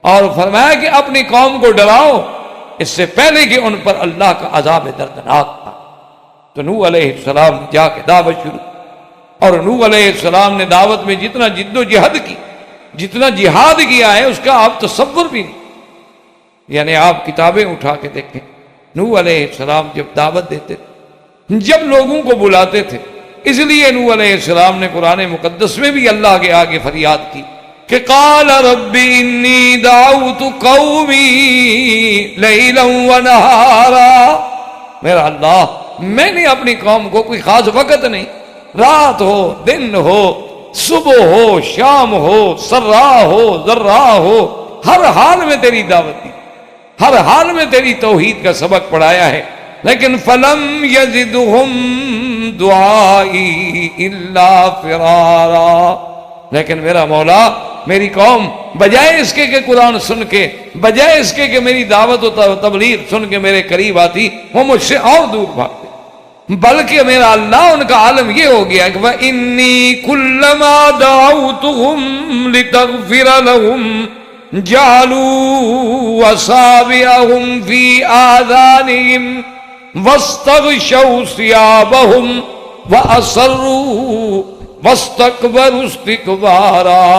اور فرمایا کہ اپنی قوم کو ڈراؤ اس سے پہلے کہ ان پر اللہ کا عذاب دردناک تھا۔ تو نوح علیہ السلام نے جا کے دعوت شروع، اور نوح علیہ السلام نے دعوت میں جتنا جد و جہد کی، جتنا جہاد کیا ہے اس کا آپ تصور بھی نہیں، یعنی آپ کتابیں اٹھا کے دیکھیں، نوح علیہ السلام جب دعوت دیتے تھے، جب لوگوں کو بلاتے تھے، اس لیے نوح علیہ السلام نے قرآن مقدس میں بھی اللہ کے آگے فریاد کی کہ قال رب انی دعوت قومی لیلا ونہارا، میرا اللہ میں نے اپنی قوم کو کوئی خاص وقت نہیں، رات ہو دن ہو، صبح ہو شام ہو، سرا ہو ذرا ہو، ہر حال میں تیری دعوت دی، ہر حال میں تیری توحید کا سبق پڑھایا ہے، لیکن فلم یزدہم دعائی الا فرارا، لیکن میرا مولا میری قوم بجائے اس کے کہ قرآن سن کے، بجائے اس کے کہ میری دعوت و تبلیغ سن کے میرے قریب آتی، وہ مجھ سے اور دور بھاگتے۔ بلکہ میرا اللہ ان کا عالم یہ ہو گیا کہ وَإِنِّي كُلَّمَا دَعَوْتُهُمْ لِتَغْفِرَ لَهُمْ جَعَلُوا أَصَابِعَهُمْ فِي آذَانِهِمْ وَاسْتَغْشَوْا ثِيَابَهُمْ وَأَصَرُّوا وَاسْتَكْبَرُوا اسْتِكْبَارًا۔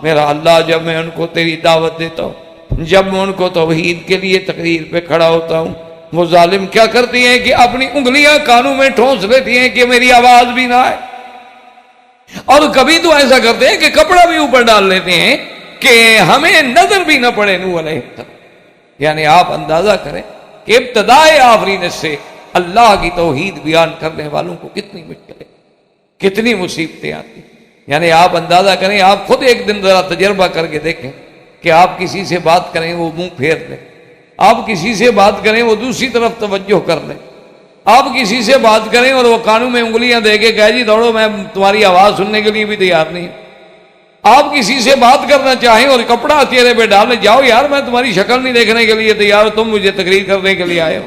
میرا اللہ جب میں ان کو تیری دعوت دیتا ہوں، جب میں ان کو توحید کے لیے تقریر پہ کھڑا ہوتا ہوں، وہ ظالم کیا کرتی ہیں کہ اپنی انگلیاں کانوں میں ٹھونس لیتی ہیں کہ میری آواز بھی نہ آئے، اور کبھی تو ایسا کرتے ہیں کہ کپڑا بھی اوپر ڈال لیتے ہیں کہ ہمیں نظر بھی نہ پڑے نوح علیہ السلام۔ یعنی آپ اندازہ کریں کہ ابتدائے آفرینت سے اللہ کی توحید بیان کرنے والوں کو کتنی مشکلیں، کتنی مصیبتیں آتی۔ یعنی آپ اندازہ کریں، آپ خود ایک دن ذرا تجربہ کر کے دیکھیں کہ آپ کسی سے بات کریں وہ منہ پھیر لیں، آپ کسی سے بات کریں وہ دوسری طرف توجہ کر لیں، آپ کسی سے بات کریں اور وہ کانوں میں انگلیاں دے کے کہے جی دوڑو میں تمہاری آواز سننے کے لیے بھی تیار نہیں، آپ کسی سے بات کرنا چاہیں اور کپڑا چہرے پہ ڈالنے جاؤ یار میں تمہاری شکل نہیں دیکھنے کے لیے تیار ہوں، تم مجھے تقریر کرنے کے لیے آئے ہو،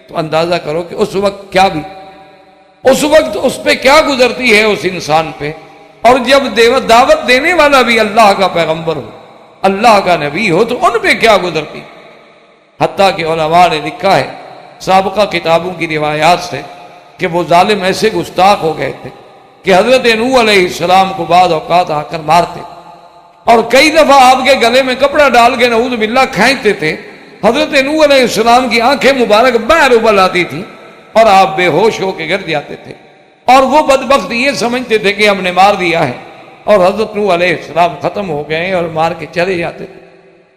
تو اندازہ کرو کہ اس وقت کیا بھی، اس وقت اس پہ کیا گزرتی ہے اس انسان پہ۔ اور جب دعوت دینے والا بھی اللہ کا پیغمبر ہو، اللہ کا نبی ہو، تو ان پہ کیا گزرتی۔ حتیٰ کہ علماء نے لکھا ہے سابقہ کتابوں کی روایات سے کہ وہ ظالم ایسے گستاخ ہو گئے تھے کہ حضرت نوح علیہ السلام کو بعض اوقات آ کر مارتے، اور کئی دفعہ آپ کے گلے میں کپڑا ڈال کے نعوذ باللہ کھینچتے تھے۔ حضرت نوح علیہ السلام کی آنکھیں مبارک باہر ابل آتی تھیں اور آپ بے ہوش ہو کے گر جاتے تھے، اور وہ بدبخت یہ سمجھتے تھے کہ ہم نے مار دیا ہے، اور حضرت نوح علیہ السلام ختم ہو گئے اور مار کے چلے جاتے تھے۔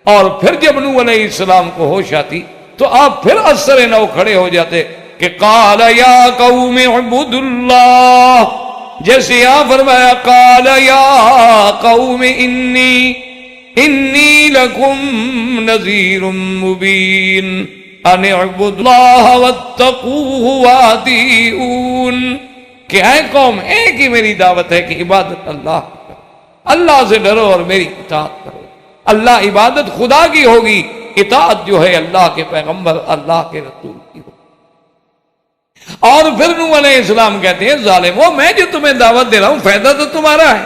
اور پھر جب نوح علیہ السلام کو ہوش آتی تو آپ پھر اثر نو کھڑے ہو جاتے کہ قال یا قوم اعبدوا اللہ، جیسے یہاں فرمایا قال یا قوم انی لکم نذیر مبین ان اعبدوا اللہ واتقوہ واطیعون، کہ اے قوم ایک ہی میری دعوت ہے کہ عبادت اللہ سے ڈرو اور میری اطاعت کرو۔ اللہ عبادت خدا کی ہوگی، اطاعت جو ہے اللہ کے پیغمبر اللہ کے رسول کی ہوگی۔ اور پھر نوح علیہ السلام کہتے ہیں ظالمو میں جو تمہیں دعوت دے رہا ہوں فائدہ تو تمہارا ہے،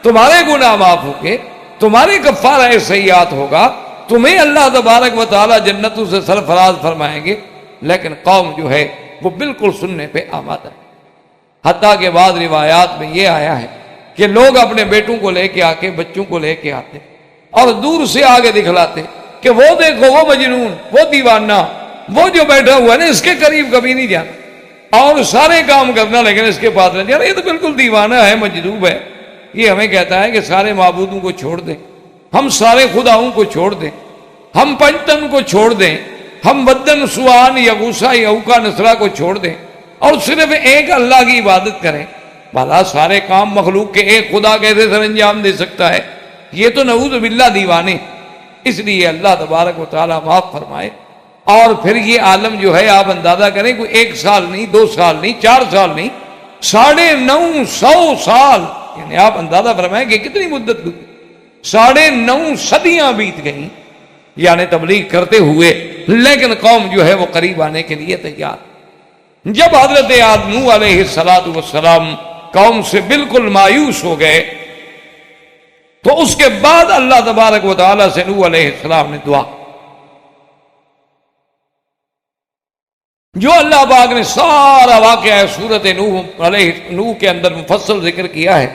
تمہارے گناہ معاف ہوں گے، تمہارے کفارہ سیئات ہوگا، تمہیں اللہ تبارک و تعالی جنتوں سے سرفراز فرمائیں گے، لیکن قوم جو ہے وہ بالکل سننے پہ آمادہ ہے۔ حتیٰ کہ بعض روایات میں یہ آیا ہے کہ لوگ اپنے بیٹوں کو لے کے آ کے بچوں کو لے کے آتے اور دور سے آگے دکھلاتے کہ وہ دیکھو وہ مجنون، وہ دیوانہ، وہ جو بیٹھا ہوا ہے نا اس کے قریب کبھی نہیں جانا، اور سارے کام کرنا لیکن اس کے پاس نہیں جانا، یہ تو بالکل دیوانہ ہے، مجذوب ہے۔ یہ ہمیں کہتا ہے کہ سارے معبودوں کو چھوڑ دیں، ہم سارے خداؤں کو چھوڑ دیں، ہم پنجتن کو چھوڑ دیں، ہم ودن سوان یا غوثا یا اوکا نسرا کو چھوڑ دیں اور صرف ایک اللہ کی عبادت کریں۔ بھلا سارے کام مخلوق کے ایک خدا کیسے سر انجام دے سکتا ہے؟ یہ تو نعوذ باللہ دیوانے۔ اس لیے اللہ تبارک و تعالیٰ معاف فرمائے۔ اور پھر یہ عالم جو ہے آپ اندازہ کریں کوئی 1 سال نہیں، 2 سال نہیں، 4 سال نہیں، 950 سال، یعنی آپ اندازہ فرمائیں کہ کتنی مدت گزری، 9.5 صدیاں بیت گئیں یعنی تبلیغ کرتے ہوئے، لیکن قوم جو ہے وہ قریب آنے کے لیے تیار۔ جب حضرت نوح علیہ السلام قوم سے بالکل مایوس ہو گئے تو اس کے بعد اللہ تبارک و تعالیٰ سے نوح علیہ السلام نے دعا، جو اللہ پاک نے سارا واقعہ سورت نوح کے اندر مفصل ذکر کیا ہے،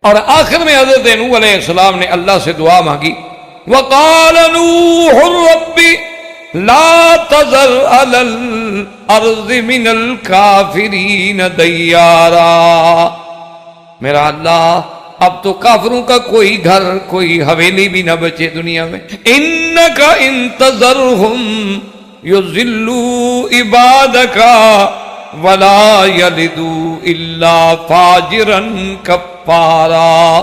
اور آخر میں حضرت نوح علیہ السلام نے اللہ سے دعا مانگی، وَقَالَ نُوحٌ رَبِّ لَا تَذَرْ عَلَى الْأَرْضِ مِنَ الْكَافِرِينَ دَيَّارًا، میرا اللہ اب تو کافروں کا کوئی گھر، کوئی حویلی بھی نہ بچے دنیا میں، إِنَّكَ إِن تَذَرْهُمْ يُضِلُّوا عِبَادَكَ وَلَا يَلِدُوا إِلَّا فَاجِرًا كَفَّارًا،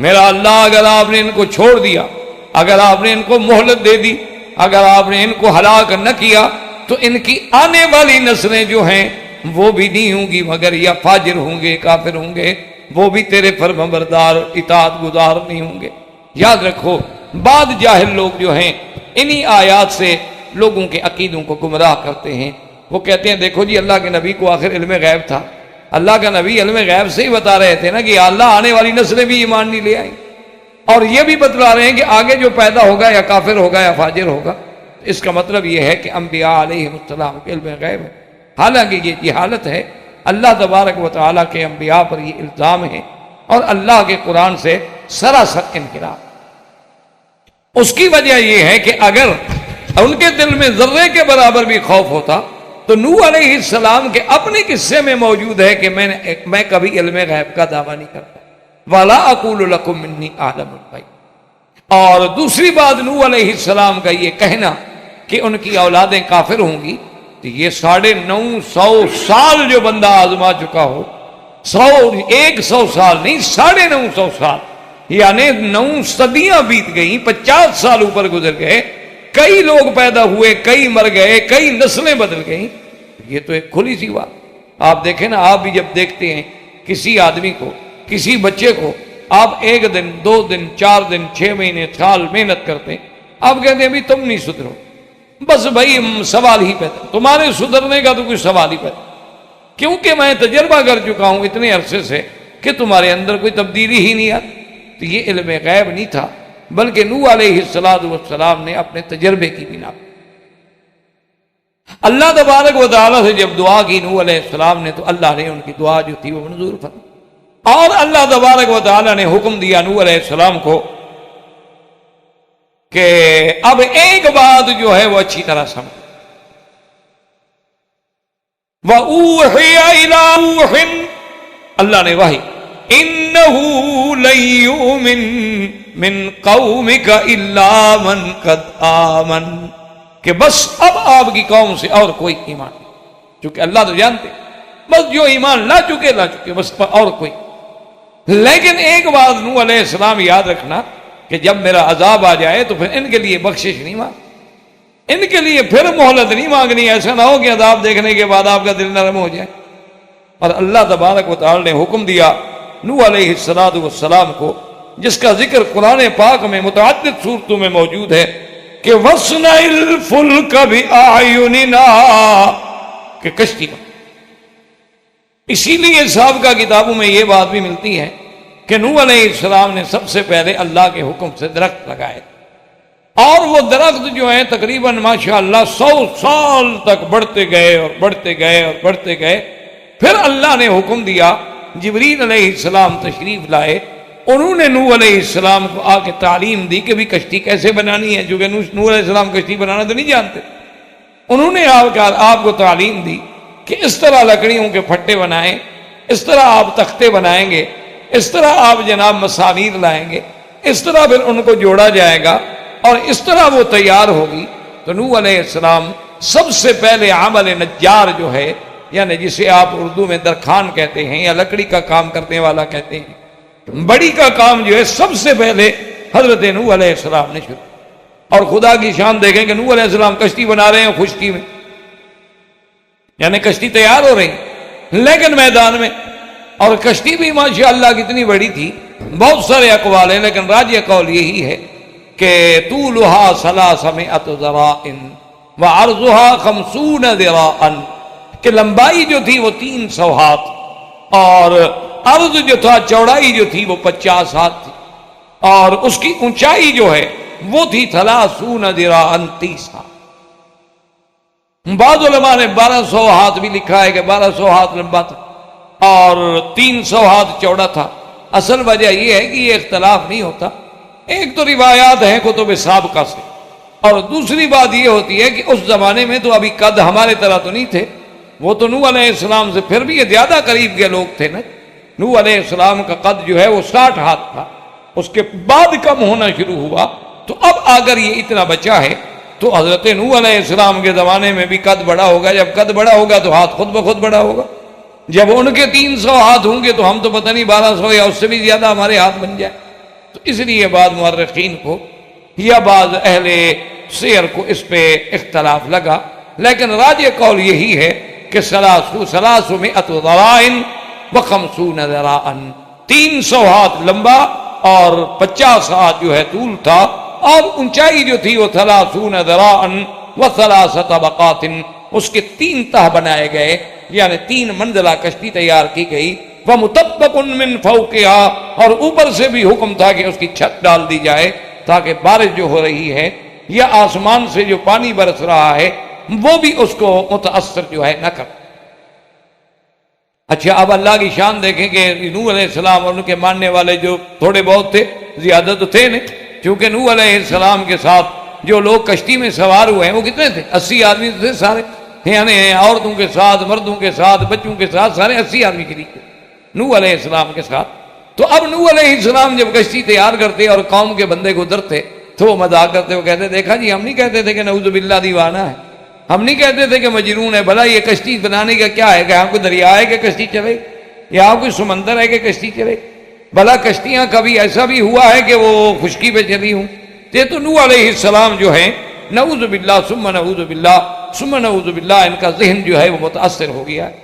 میرا اللہ اگر آپ نے ان کو چھوڑ دیا، اگر آپ نے ان کو مہلت دے دی، اگر آپ نے ان کو ہلاک نہ کیا، تو ان کی آنے والی نسلیں جو ہیں وہ بھی نہیں ہوں گی مگر یا فاجر ہوں گے، کافر ہوں گے، وہ بھی تیرے فرمانبردار اطاعت گزار نہیں ہوں گے۔ یاد رکھو بعض جاہل لوگ جو ہیں انہی آیات سے لوگوں کے عقیدوں کو گمراہ کرتے ہیں، وہ کہتے ہیں دیکھو جی اللہ کے نبی کو آخر علم غیب تھا، اللہ کا نبی علم غیب سے ہی بتا رہے تھے نا کہ اللہ آنے والی نسلیں بھی ایمان نہیں لے آئیں، اور یہ بھی بتلا رہے ہیں کہ آگے جو پیدا ہوگا یا کافر ہوگا یا فاجر ہوگا۔ اس کا مطلب یہ ہے کہ انبیاء علیہ السلام کے علم غیب ہے، حالانکہ یہ جہالت ہے، اللہ تبارک و تعالیٰ کے انبیاء پر یہ الزام ہے اور اللہ کے قرآن سے سراسر انحراف۔ اس کی وجہ یہ ہے کہ اگر ان کے دل میں ذرے کے برابر بھی خوف ہوتا تو نوح علیہ السلام کے اپنے قصے میں موجود ہے کہ میں کبھی علم غیب کا دعویٰ نہیں کرتا، وَلَا أَقُولُ لَكُمْ إِنِّي أَعْلَمُ الْغَيْبَ۔ اور دوسری بات نوح علیہ السلام کا یہ کہنا کہ ان کی اولادیں کافر ہوں گی، تو یہ 950 سال جو بندہ آزما چکا ہو، 100 سال نہیں، 950 سال، یعنی 9 صدیاں بیت گئیں، 50 سال اوپر گزر گئے، کئی لوگ پیدا ہوئے، کئی مر گئے، کئی نسلیں بدل گئیں، یہ تو ایک کھلی سی بات۔ آپ دیکھیں نا، آپ بھی جب دیکھتے ہیں کسی آدمی کو، کسی بچے کو، آپ 1 دن 2 دن 4 دن 6 مہینے سال محنت کرتے ہیں، آپ کہتے ہیں ابھی تم نہیں سدھرو، بس بھائی سوال ہی پیدا، تمہارے سدھرنے کا تو کوئی سوال ہی پیدا، کیونکہ میں تجربہ کر چکا ہوں اتنے عرصے سے کہ تمہارے اندر کوئی تبدیلی ہی نہیں آتی۔ تو یہ علم غیب نہیں تھا، بلکہ نوح علیہ السلام نے اپنے تجربے کی بنا پر اللہ تبارک و تعالیٰ سے جب دعا کی نوح علیہ السلام نے، تو اللہ نے ان کی دعا جو تھی وہ منظور فرمائی، اور اللہ تبارک و تعالیٰ نے حکم دیا نوح علیہ السلام کو کہ اب ایک بات جو ہے وہ اچھی طرح سمجھ، وَأُوحِيَ إِلَىٰ نُوحٍ، اللہ نے وحی، إِنَّهُ لَن يُؤْمِن مِّن قَوْمِكَ إِلَّا مَن قَدْ آمَن، کہ بس اب آپ کی قوم سے اور کوئی ایمان نہیں، چونکہ اللہ تو جانتے بس جو ایمان لا چکے بس اور کوئی۔ لیکن ایک بات نوح علیہ السلام یاد رکھنا کہ جب میرا عذاب آ جائے تو پھر ان کے لیے بخشش نہیں مانگ، ان کے لیے پھر مہلت نہیں مانگنی، ایسا نہ ہو کہ عذاب دیکھنے کے بعد آپ کا دل نرم ہو جائے۔ اور اللہ تبارک و تعالی نے حکم دیا نوح علیہ السلام کو، جس کا ذکر قرآن پاک میں متعدد صورتوں میں موجود ہے، کہ وَاصْنَعِ الْفُلْكَ بِأَعْيُنِنَا، کہ کشتی میں۔ اسی لیے سابقہ کتابوں میں یہ بات بھی ملتی ہے کہ نوح علیہ السلام نے سب سے پہلے اللہ کے حکم سے درخت لگائے، اور وہ درخت جو ہیں تقریباً ماشاءاللہ 100 سال تک بڑھتے گئے اور بڑھتے گئے اور بڑھتے گئے۔ پھر اللہ نے حکم دیا، جبریل علیہ السلام تشریف لائے، انہوں نے نوح علیہ السلام کو آ کے تعلیم دی کہ بھی کشتی کیسے بنانی ہے، کیونکہ نوح علیہ السلام کشتی بنانا تو نہیں جانتے۔ انہوں نے آپ کو تعلیم دی کہ اس طرح لکڑیوں کے پھٹے بنائیں، اس طرح آپ تختے بنائیں گے، اس طرح آپ جناب مسامیر لائیں گے، اس طرح پھر ان کو جوڑا جائے گا اور اس طرح وہ تیار ہوگی۔ تو نوح علیہ السلام سب سے پہلے عمل نجار جو ہے، یعنی جسے آپ اردو میں درخان کہتے ہیں یا لکڑی کا کام کرنے والا کہتے ہیں، بڑی کا کام جو ہے سب سے پہلے حضرت نوح علیہ السلام نے شروع۔ اور خدا کی شان دیکھیں کہ نوح علیہ السلام کشتی بنا رہے ہیں خشکی میں، یعنی کشتی تیار ہو رہی لیکن میدان میں، اور کشتی بھی ماشاءاللہ کتنی بڑی تھی، بہت سارے اقوال ہیں، لیکن راجح قول یہی ہے کہ طولها 300 ذراع وعرضها 50 ذراعا، کہ لمبائی جو تھی وہ 300 ہاتھ اور عرض جو تھا، چوڑائی جو تھی وہ 50 ہاتھ تھی، اور اس کی اونچائی جو ہے وہ تھی 30 ذراعا 30 ہاتھ۔ بعض علماء نے 1200 ہاتھ بھی لکھا ہے کہ 1200 ہاتھ لمبا تھا اور 300 ہاتھ چوڑا تھا۔ اصل وجہ یہ ہے کہ یہ اختلاف نہیں ہوتا، ایک تو روایات ہیں کتب سابقہ سے، اور دوسری بات یہ ہوتی ہے کہ اس زمانے میں تو ابھی قد ہمارے طرح تو نہیں تھے، وہ تو نوح علیہ السلام سے پھر بھی یہ زیادہ قریب کے لوگ تھے نا۔ نوح علیہ السلام کا قد جو ہے وہ 60 ہاتھ تھا، اس کے بعد کم ہونا شروع ہوا، تو اب اگر یہ اتنا بچا ہے تو حضرت نوح علیہ السلام کے زمانے میں بھی قد بڑا ہوگا، جب قد بڑا ہوگا تو ہاتھ خود بخود بڑا ہوگا، جب ان کے 300 ہاتھ ہوں گے تو ہم تو پتہ نہیں 1200 یا اس سے بھی زیادہ ہمارے ہاتھ بن جائے۔ تو اس لیے بعض مورخین کو یا بعض اہل سیر کو اس پہ اختلاف لگا، لیکن راجح قول یہی ہے کہ 300 ذراع و50 ذراعا، 300 ہاتھ لمبا اور 50 ہاتھ جو ہے طول تھا، اور اونچائی جو تھی وہ 30 ذراعا و 3 طبقات، اس کے 3 تہ بنائے گئے، یعنی 3 منزلہ کشتی تیار کی گئی، وَمُطَبَّقٌ مِّن فَوْقِهَا، اور اوپر سے بھی حکم تھا کہ اس کی چھت ڈال دی جائے تاکہ بارش جو ہو رہی ہے یا آسمان سے جو پانی برس رہا ہے وہ بھی اس کو متاثر جو ہے نہ کر۔ اچھا، اب اللہ کی شان دیکھیں کہ نوح علیہ السلام اور ان کے ماننے والے جو تھوڑے بہت تھے، زیادہ تو تھے نہیں، چونکہ نوح علیہ السلام کے ساتھ جو لوگ کشتی میں سوار ہوئے ہیں وہ کتنے تھے؟ 80 آدمی تھے سارے، یعنی عورتوں کے ساتھ، مردوں کے ساتھ، بچوں کے ساتھ، سارے 80 آدمی کے لیے نوح علیہ السلام کے ساتھ۔ تو اب نوح علیہ السلام جب کشتی تیار کرتے اور قوم کے بندے کو ڈرتے تو وہ مذاق کرتے، وہ کہتے دیکھا جی ہم نہیں کہتے تھے کہ نعوذ باللہ دیوانہ ہے، ہم نہیں کہتے تھے کہ مجنون ہے، بھلا یہ کشتی بنانے کا کیا ہے؟ کہ یہاں کوئی دریا ہے کہ کشتی چلے؟ یہاں کوئی سمندر ہے کہ کشتی چلے؟ بھلا کشتیاں کبھی ایسا بھی ہوا ہے کہ وہ خشکی پہ چلی ہوں؟ تو نوح علیہ السلام جو ہیں، نعوذ باللہ ثم نعوذ باللہ ثم نعوذ باللہ، ان کا ذہن جو ہے وہ متاثر ہو گیا ہے۔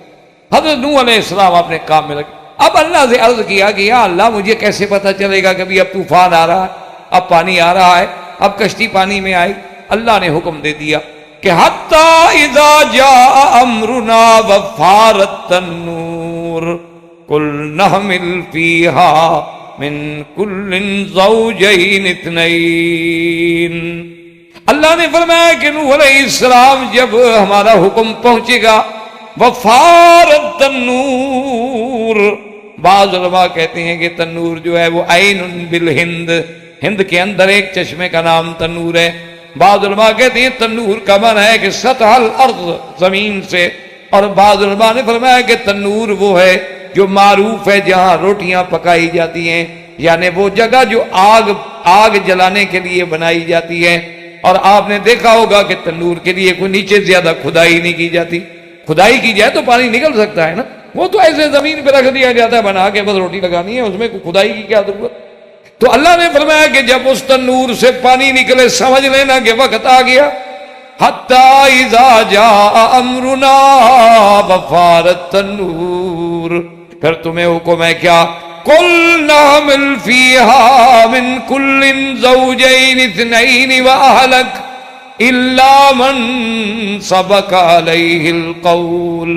حضرت نوح علیہ السلام اپنے کام میں لگے۔ اب اللہ سے عرض کیا کہ یا اللہ مجھے کیسے پتہ چلے گا کہ اب طوفان آ رہا ہے، اب پانی آ رہا ہے، اب کشتی پانی میں آئی؟ اللہ نے حکم دے دیا کہ حتی اذا جاء امرنا وفارت التنور قلنا احمل فیہا من کل زوجین اثنین۔ اللہ نے فرمایا کہ نوح علیہ السلام جب ہمارا حکم پہنچے گا، وفارت التنور، بعض علماء کہتے ہیں کہ تنور جو ہے وہ عین بالہند، ہند کے اندر ایک چشمے کا نام تنور ہے۔ بعض علماء کہتے ہیں تنور کا معنی ہے کہ سطح الارض، زمین سے، اور بعض علماء نے فرمایا کہ تنور وہ ہے جو معروف ہے جہاں روٹیاں پکائی جاتی ہیں، یعنی وہ جگہ جو آگ جلانے کے لیے بنائی جاتی ہے۔ اور آپ نے دیکھا ہوگا کہ تنور کے لیے کوئی نیچے زیادہ کھدائی نہیں کی جاتی، کھدائی کی جائے تو پانی نکل سکتا ہے نا، وہ تو ایسے زمین پہ رکھ دیا جاتا ہے بنا کے، بس روٹی لگانی ہے، اس میں کوئی کھدائی کی کیا ضرورت؟ تو اللہ نے فرمایا کہ جب اس تنور سے پانی نکلے سمجھ لینا کہ وقت آ گیا۔ حتی اذا جاء امرنا وفارت التنور، پھر تمہیں حکم ہے کیا؟ قلنا احمل فیہا من کل زوجین اثنین واہلک الا من سبق علیہ القول۔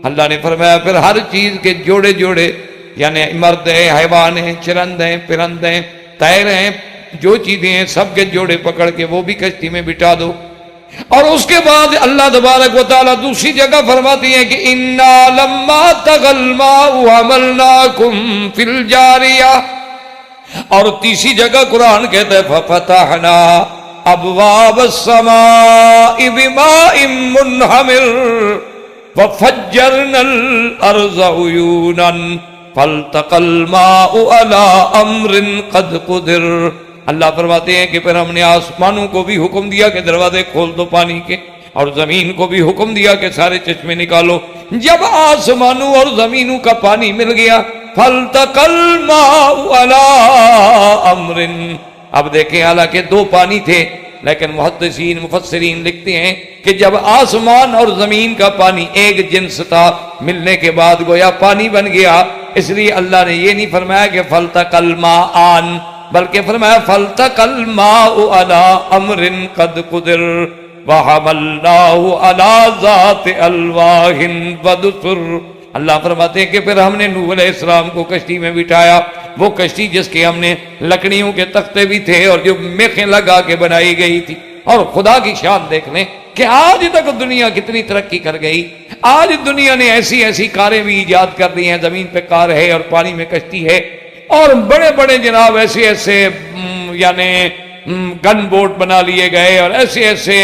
اللہ نے فرمایا پھر ہر چیز کے جوڑے جوڑے، یعنی مرد ہیں، حیوان ہیں، چرند ہیں، پرند ہیں، طیر ہیں، جو چیزیں ہیں سب کے جوڑے پکڑ کے وہ بھی کشتی میں بٹھا دو۔ اور اس کے بعد اللہ تبارک و تعالیٰ دوسری جگہ فرماتی ہیں کہ انا لما طغى الماء حملناكم في الجاریہ، اور تیسری جگہ قرآن کہتا ہے ففتحنا ابواب السماء بماء منہمر وفجرنا الارض عیونا فالتقى الماء على امر قد قدر۔ اللہ فرماتے ہیں کہ پھر ہم نے آسمانوں کو بھی حکم دیا کہ دروازے کھول دو پانی کے، اور زمین کو بھی حکم دیا کہ سارے چشمے نکالو۔ جب آسمانوں اور زمینوں کا پانی مل گیا، فالتقى الماء على امر، اب دیکھیں حالانکہ 2 پانی تھے، لیکن محدثین مفسرین لکھتے ہیں کہ جب آسمان اور زمین کا پانی ایک جنس تھا، ملنے کے بعد گویا پانی بن گیا۔ اس لیے اللہ نے یہ نہیں فرمایا کہ فالتقى الماءان، بلکہ فرمایا فالتقى الماء على امر قد قدر وحملناه على ذات الواح ودسر۔ اللہ فرماتے ہیں کہ پھر ہم نے نوح علیہ السلام کو کشتی میں بٹھایا، وہ کشتی جس کے ہم نے لکڑیوں کے تختے بھی تھے اور جو میخیں لگا کے بنائی گئی تھی۔ اور خدا کی شان دیکھ لیں کہ آج تک دنیا کتنی ترقی کر گئی، آج دنیا نے ایسی ایسی کاریں بھی ایجاد کر دی ہیں، زمین پہ کار ہے اور پانی میں کشتی ہے، اور بڑے بڑے جناب ایسے ایسے یعنی گن بوٹ بنا لیے گئے، اور ایسے ایسے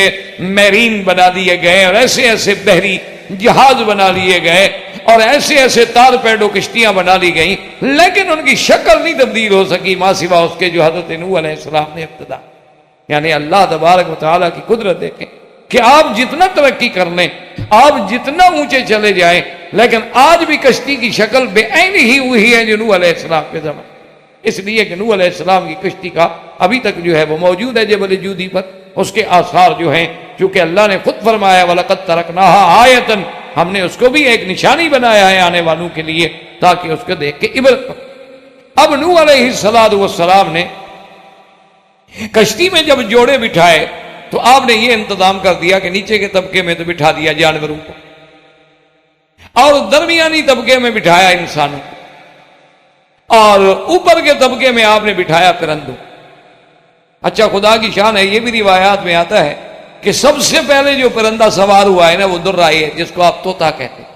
میرین بنا دیے گئے، اور ایسے ایسے بحری جہاز بنا لیے گئے، اور ایسے ایسے تار پیڈو کشتیاں بنا لی گئیں، لیکن ان کی شکل نہیں تبدیل ہو سکی ماں سوا اس کے جو حضرت نوح علیہ السلام نے ابتدا۔ یعنی اللہ تبارک و تعالیٰ کی قدرت دیکھیں کہ آپ جتنا ترقی کر لیں، آپ جتنا اونچے چلے جائیں، لیکن آج بھی کشتی کی شکل بے عین ہی وہی ہے جو نوح علیہ السلام کے زمانے، اس لیے کہ نوح علیہ السلام کی کشتی کا ابھی تک جو ہے وہ موجود ہے جبل جودی پر، اس کے آثار جو ہیں، چونکہ اللہ نے خود فرمایا وَلَقَدْ تَرَكْنَاهَا آیَةً، ہم نے اس کو بھی ایک نشانی بنایا ہے آنے والوں کے لیے تاکہ اس کو دیکھ کے عبرت ہو۔ اب نوح علیہ السلام نے کشتی میں جب جوڑے بٹھائے تو آپ نے یہ انتظام کر دیا کہ نیچے کے طبقے میں تو بٹھا دیا جانوروں کو اور درمیانی طبقے میں بٹھایا انسانوں کو اور اوپر کے طبقے میں آپ نے بٹھایا پرندوں. اچھا خدا کی شان ہے، یہ بھی روایات میں آتا ہے کہ سب سے پہلے جو پرندہ سوار ہوا ہے نا وہ دررائی ہے، جس کو آپ طوطا کہتے ہیں،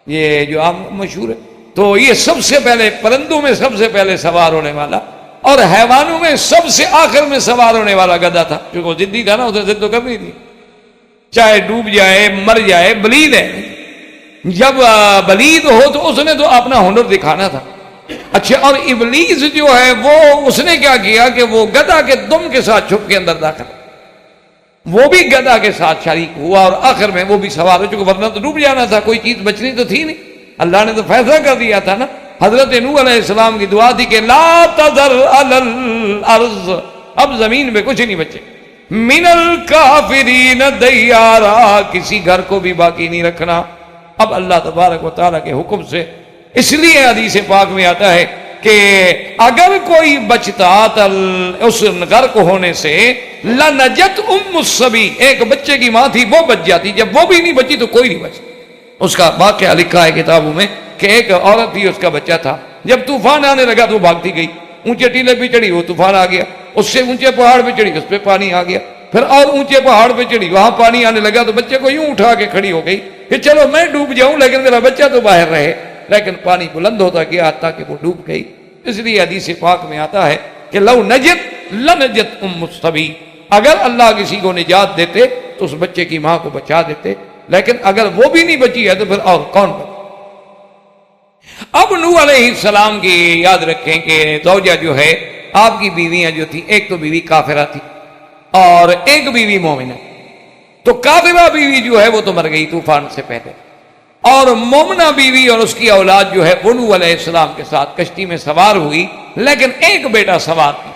یہ جو عام مشہور ہے. تو یہ سب سے پہلے پرندوں میں سب سے پہلے سوار ہونے والا اور حیوانوں میں سب سے آخر میں سوار ہونے والا گدھا تھا، کیونکہ وہ ضدی تھا نا، اسے ضد تو کبھی نہیں، چاہے ڈوب جائے مر جائے، بلید ہے. جب بلید ہو تو اس نے تو اپنا ہنر دکھانا تھا. اچھا، اور ابلیس جو ہے وہ اس نے کیا کیا کہ وہ گدھا کے دم کے ساتھ چھپ کے اندر داخل، وہ بھی گدھا کے ساتھ شریک ہوا اور آخر میں وہ بھی سوار ہو، چونکہ ورنہ تو ڈوب جانا تھا، کوئی چیز بچنی تو تھی نہیں. اللہ نے تو فیصلہ کر دیا تھا نا. حضرت نوح علیہ السلام کی دعا تھی کہ لا تذر علی الارض، اب زمین پہ کچھ نہیں بچے، من الکافرین دیارا، کسی گھر کو بھی باقی نہیں رکھنا. اب اللہ تبارک و تعالیٰ کے حکم سے، اس لیے حدیث پاک میں آتا ہے کہ اگر کوئی بچتا اس غرق ہونے سے لنجت ام الصبی، ایک بچے کی ماں تھی وہ بچ جاتی، جب وہ بھی نہیں بچی تو کوئی نہیں بچ. اس کا واقعہ لکھا ہے کتابوں میں کہ ایک عورت تھی، اس کا بچہ تھا، جب طوفان آنے لگا تو وہ بھاگتی گئی، اونچے ٹیلے پہ چڑھی وہ طوفان آ گیا، اس سے اونچے پہاڑ پہ چڑھی اس پہ پانی آ گیا، پھر اور اونچے پہاڑ پہ چڑھی وہاں پانی آنے لگا تو بچے کو یوں اٹھا کے کھڑی ہو گئی کہ چلو میں ڈوب جاؤں لیکن میرا بچہ تو باہر رہے، لیکن پانی بلند ہوتا گیا حتیٰ کہ وہ ڈوب گئی. اس لیے حدیث پاک میں آتا ہے کہ لو نجت لنجت ام الصبی، اگر اللہ کسی کو نجات دیتے تو اس بچے کی ماں کو بچا دیتے، لیکن اگر وہ بھی نہیں بچی ہے تو پھر اور کون بچے. اب نوح علیہ السلام کی یاد رکھیں کہ زوجہ جو ہے، آپ کی بیویاں جو تھی، ایک تو بیوی کافرہ تھی اور ایک بیوی مومنہ. تو کافرہ بیوی جو ہے وہ تو مر گئی طوفان سے پہلے، اور مومنہ بیوی اور اس کی اولاد جو ہے وہ نوح علیہ السلام کے ساتھ کشتی میں سوار ہوئی، لیکن ایک بیٹا سوار تھی.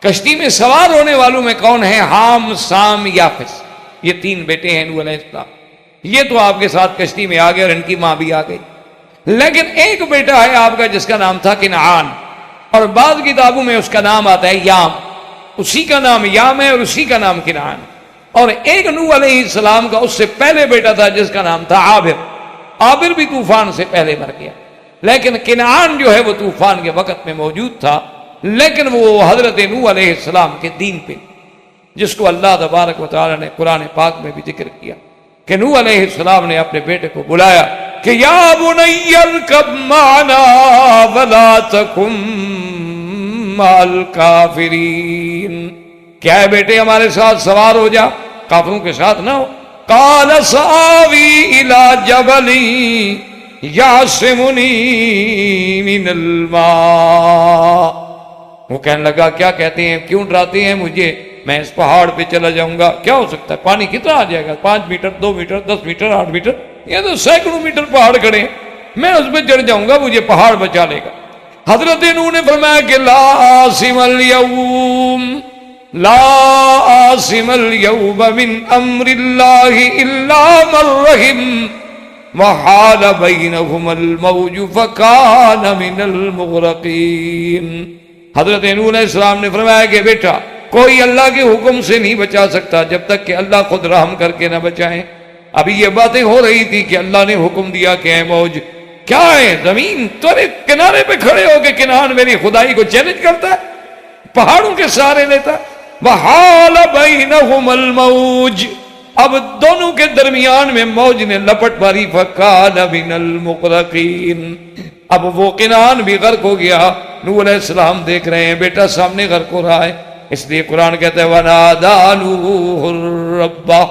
کشتی میں سوار ہونے والوں میں کون ہے؟ حام، سام، یافس، یہ تین بیٹے ہیں نوح علیہ السلام. یہ تو آپ کے ساتھ کشتی میں آ گئے اور ان کی ماں بھی آ گئی، لیکن ایک بیٹا ہے آپ کا جس کا نام تھا کنعان، اور بعض کتابوں میں اس کا نام آتا ہے یام، اسی کا نام یام ہے اور اسی کا نام کنعان. اور ایک نوح علیہ السلام کا اس سے پہلے بیٹا تھا جس کا نام تھا عابر. عابر بھی طوفان سے پہلے مر گیا، لیکن کنعان جو ہے وہ طوفان کے وقت میں موجود تھا، لیکن وہ حضرت نوح علیہ السلام کے دین پہ، جس کو اللہ تبارک و تعالی نے قرآن پاک میں بھی ذکر کیا کہ نوح علیہ السلام نے اپنے بیٹے کو بلایا کہ یا بنی ارکب معنا ولا تکن مع الکافرین، کیا ہے بیٹے ہمارے ساتھ سوار ہو جا، کافروں کے ساتھ نہ ہو. قال سآوی الی جبل یعصمنی من الماء، وہ کہنے لگا کیا کہتے ہیں، کیوں ڈراتے ہیں مجھے، میں اس پہاڑ پہ چلا جاؤں گا، کیا ہو سکتا ہے، پانی کتنا آ جائے گا، 5 میٹر 2 میٹر 10 میٹر 8 میٹر، یہ تو سینکڑوں میٹر پہاڑ کھڑے ہیں، میں اس پہ چڑھ جاؤں گا، مجھے پہاڑ بچا لے گا. حضرت نوح نے فرمایا کہ لا عاصم اليوم، لا عاصم اليوم من امر اللہ الا من رحم وحال بینہم الموج فکان من المغرقین. حضرت نوح علیہ السلام نے فرمایا کہ بیٹا کوئی اللہ کے حکم سے نہیں بچا سکتا جب تک کہ اللہ خود رحم کر کے نہ بچائیں. ابھی یہ باتیں ہو رہی تھی کہ اللہ نے حکم دیا کہ اے موج کیا ہے، زمین تیرے کنارے پہ کھڑے ہو کے کنعان میری خدائی کو چیلنج کرتا ہے، پہاڑوں کے سہارے لیتا ہے. وحال بینہم الموج، اب دونوں کے درمیان میں موج نے لپٹ ماری، فکان من المغرقین، اب وہ کنعان بھی غرق ہو گیا. نوح علیہ السلام دیکھ رہے ہیں بیٹا سامنے غرق ہو رہا ہے، اس لیے قرآن کہتا ہے وَنَادَى نُوحٌ رَبَّهُ،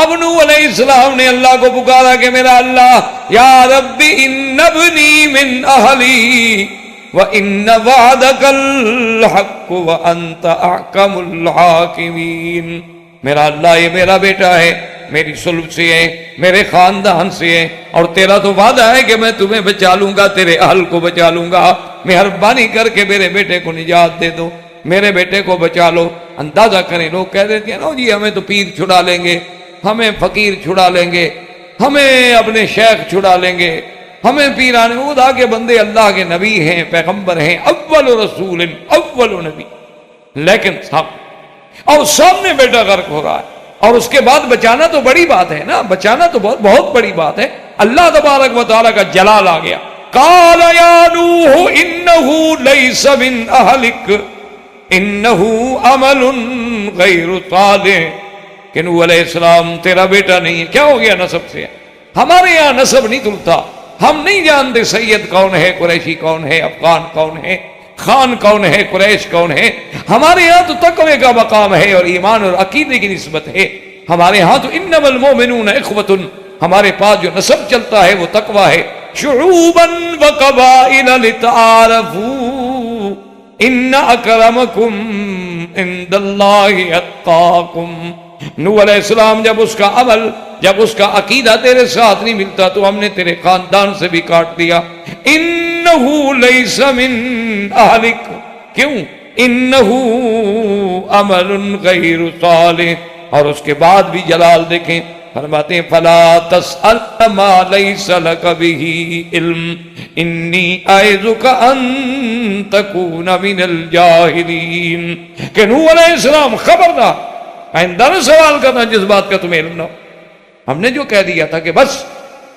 اب نوح علیہ السلام نے اللہ کو پکارا کہ میرا اللہ، یا رب ان ابنی من اہلی وَإِنَّ وَعْدَكَ الْحَقُّ وَأَنْتَ أَحْكَمُ الْحَاكِمِينَ، میرا اللہ یہ میرا بیٹا ہے، میری سلب سے ہے، میرے خاندان سے ہے، اور تیرا تو وعدہ ہے کہ میں تمہیں بچا لوں گا، تیرے اہل کو بچا لوں گا، مہربانی کر کے میرے بیٹے کو نجات دے دو، میرے بیٹے کو بچا لو. اندازہ کریں لوگ کہہ دیتے ہیں نا جی ہمیں تو پیر چھڑا لیں گے، ہمیں فقیر چھڑا لیں گے، ہمیں اپنے شیخ چھڑا لیں گے، ہمیں پیرانے، خدا کے بندے اللہ کے نبی ہیں، پیغمبر ہیں، اول رسول اول نبی. لیکن صاحب اور سامنے بیٹا غرق ہو رہا ہے، اور اس کے بعد بچانا تو بڑی بات ہے نا، بچانا تو بہت بہت بڑی بات ہے۔ اللہ تبارک و تعالیٰ کا جلال آ گیا، قال یا نوح انہ لیس من اہلک انہ عمل غیر صالح، کہ نوح علیہ السلام تیرا بیٹا نہیں ہے۔ کیا ہو گیا نسب سے؟ ہمارے یہاں نسب نہیں تلتا، ہم نہیں جانتے سید کون ہے، قریشی کون ہے، افغان کون ہے، خان کون ہے، قریش کون ہے۔ ہمارے یہاں تو تقوی کا مقام ہے اور ایمان اور عقیدے کی نسبت ہے۔ ہمارے ہاں تو انما المؤمنون اخوۃ، ہمارے پاس جو نسب چلتا ہے وہ تقوی ہے۔ شعوبا وقبائل لتعارفوا ان اکرمکم عند اللہ اتقاکم۔ نوح علیہ السلام جب اس کا عمل، جب اس کا عقیدہ تیرے ساتھ نہیں ملتا تو ہم نے تیرے خاندان سے بھی کاٹ دیا۔ انہو لیس من اہلک، کیوں؟ انہو عمل غیر صالح۔ اور اس کے بعد بھی جلال دیکھیں، فرماتے ہیں فلا تسأل ما لیس لک بہ علم انی اعظک ان تکون من الجاہلین، کہ نوح علیہ السلام خبردار، آئندہ نہ سوال کرنا جس بات کا تمہیں علم نہ ہو۔ ہم نے جو کہہ دیا تھا کہ بس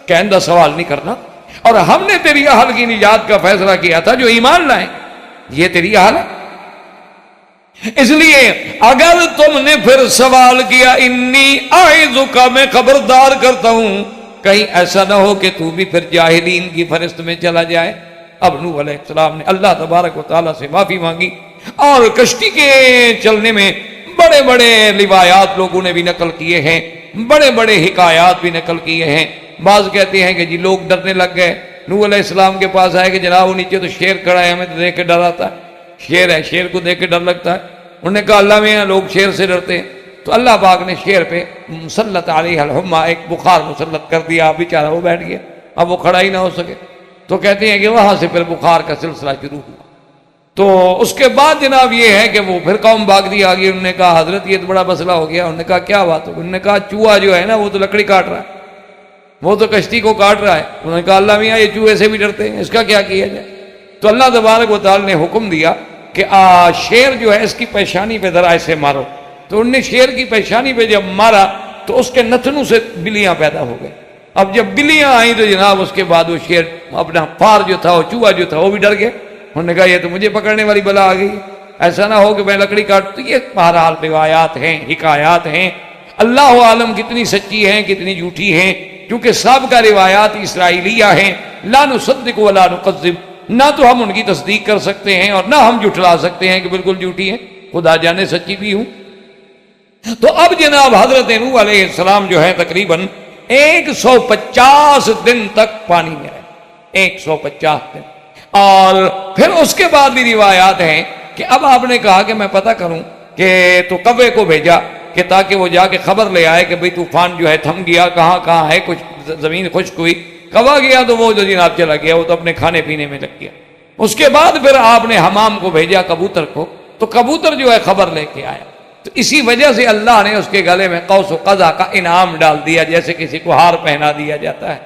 کہ آئندہ سوال نہیں کرنا، اور ہم نے تیری اہل کی نجات کا فیصلہ کیا تھا جو ایمان لائیں، یہ تیری اہل ہے۔ اس لیے اگر تم نے پھر سوال کیا انی اعظک، میں خبردار کرتا ہوں کہیں ایسا نہ ہو کہ تو بھی پھر جاہلین کی فہرست میں چلا جائے۔ اب نوح علیہ السلام نے اللہ تبارک و تعالیٰ سے معافی مانگی، اور کشتی کے چلنے میں بڑے بڑے روایات لوگوں نے بھی نقل کیے ہیں، بڑے بڑے حکایات بھی نقل کیے ہیں۔ بعض کہتے ہیں کہ جی لوگ ڈرنے لگ گئے، نوح علیہ السلام کے پاس آئے کہ جناب وہ نیچے تو شیر کھڑا ہے، ہمیں تو دیکھ کے ڈر آتا ہے، شیر ہے، شیر کو دیکھ کے ڈر لگتا ہے۔ انہوں نے کہا اللہ میاں لوگ شیر سے ڈرتے ہیں، تو اللہ پاک نے شیر پہ مسلط علیہ الحمہ، ایک بخار مسلط کر دیا، بیچارہ وہ بیٹھ گیا، اب وہ کھڑا ہی نہ ہو سکے۔ تو کہتے ہیں کہ وہاں سے پھر بخار کا سلسلہ شروع ہوا۔ تو اس کے بعد جناب یہ ہے کہ وہ پھر قوم بھاگ دی آگے۔ انہوں نے کہا حضرت یہ تو بڑا مسئلہ ہو گیا۔ انہوں نے کہا کیا بات ہو؟ انہوں نے کہا چوہا جو ہے نا وہ تو لکڑی کاٹ رہا ہے، وہ تو کشتی کو کاٹ رہا ہے۔ انہوں نے کہا اللہ میاں یہ چوہے سے بھی ڈرتے ہیں، اس کا کیا کیا جائے؟ تو اللہ تبارک و تعالی نے حکم دیا کہ شیر جو ہے اس کی پیشانی پہ ذرا ایسے مارو۔ تو انہوں نے شیر کی پیشانی پہ جب مارا تو اس کے نتنوں سے بلیاں پیدا ہو گئے۔ اب جب بلیاں آئیں تو جناب اس کے بعد وہ شیر اپنا پار جو تھا، وہ چوہا جو تھا وہ بھی ڈر گیا۔ انہوں نے کہا یہ تو مجھے پکڑنے والی بلا آ گئی، ایسا نہ ہو کہ میں لکڑی کاٹ۔ تو یہ بہرحال روایات ہیں، حکایات ہیں، اللہ عالم کتنی سچی ہیں کتنی جھوٹی ہیں، کیونکہ سابقہ روایات اسرائیلیہ ہیں۔ لا نصدق ولا نکذب، نہ تو ہم ان کی تصدیق کر سکتے ہیں اور نہ ہم جھٹلا سکتے ہیں کہ بالکل جھوٹی ہیں، خدا جانے سچی بھی ہوں۔ تو اب جناب حضرت نوح علیہ السلام جو ہے تقریباً 150 دن تک پانی میں رہے، 150 دن۔ اور پھر اس کے بعد بھی روایات ہیں کہ اب آپ نے کہا کہ میں پتہ کروں، کہ تو کوے کو بھیجا کہ تاکہ وہ جا کے خبر لے آئے کہ بھئی طوفان جو ہے تھم گیا، کہاں کہاں ہے، کچھ زمین خشک ہوئی۔ کوا گیا تو وہ جو جناب چلا گیا، وہ تو اپنے کھانے پینے میں لگ گیا۔ اس کے بعد پھر آپ نے حمام کو بھیجا، کبوتر کو، تو کبوتر جو ہے خبر لے کے آیا۔ تو اسی وجہ سے اللہ نے اس کے گلے میں قوس و قزح کا انعام ڈال دیا، جیسے کسی کو ہار پہنا دیا جاتا ہے۔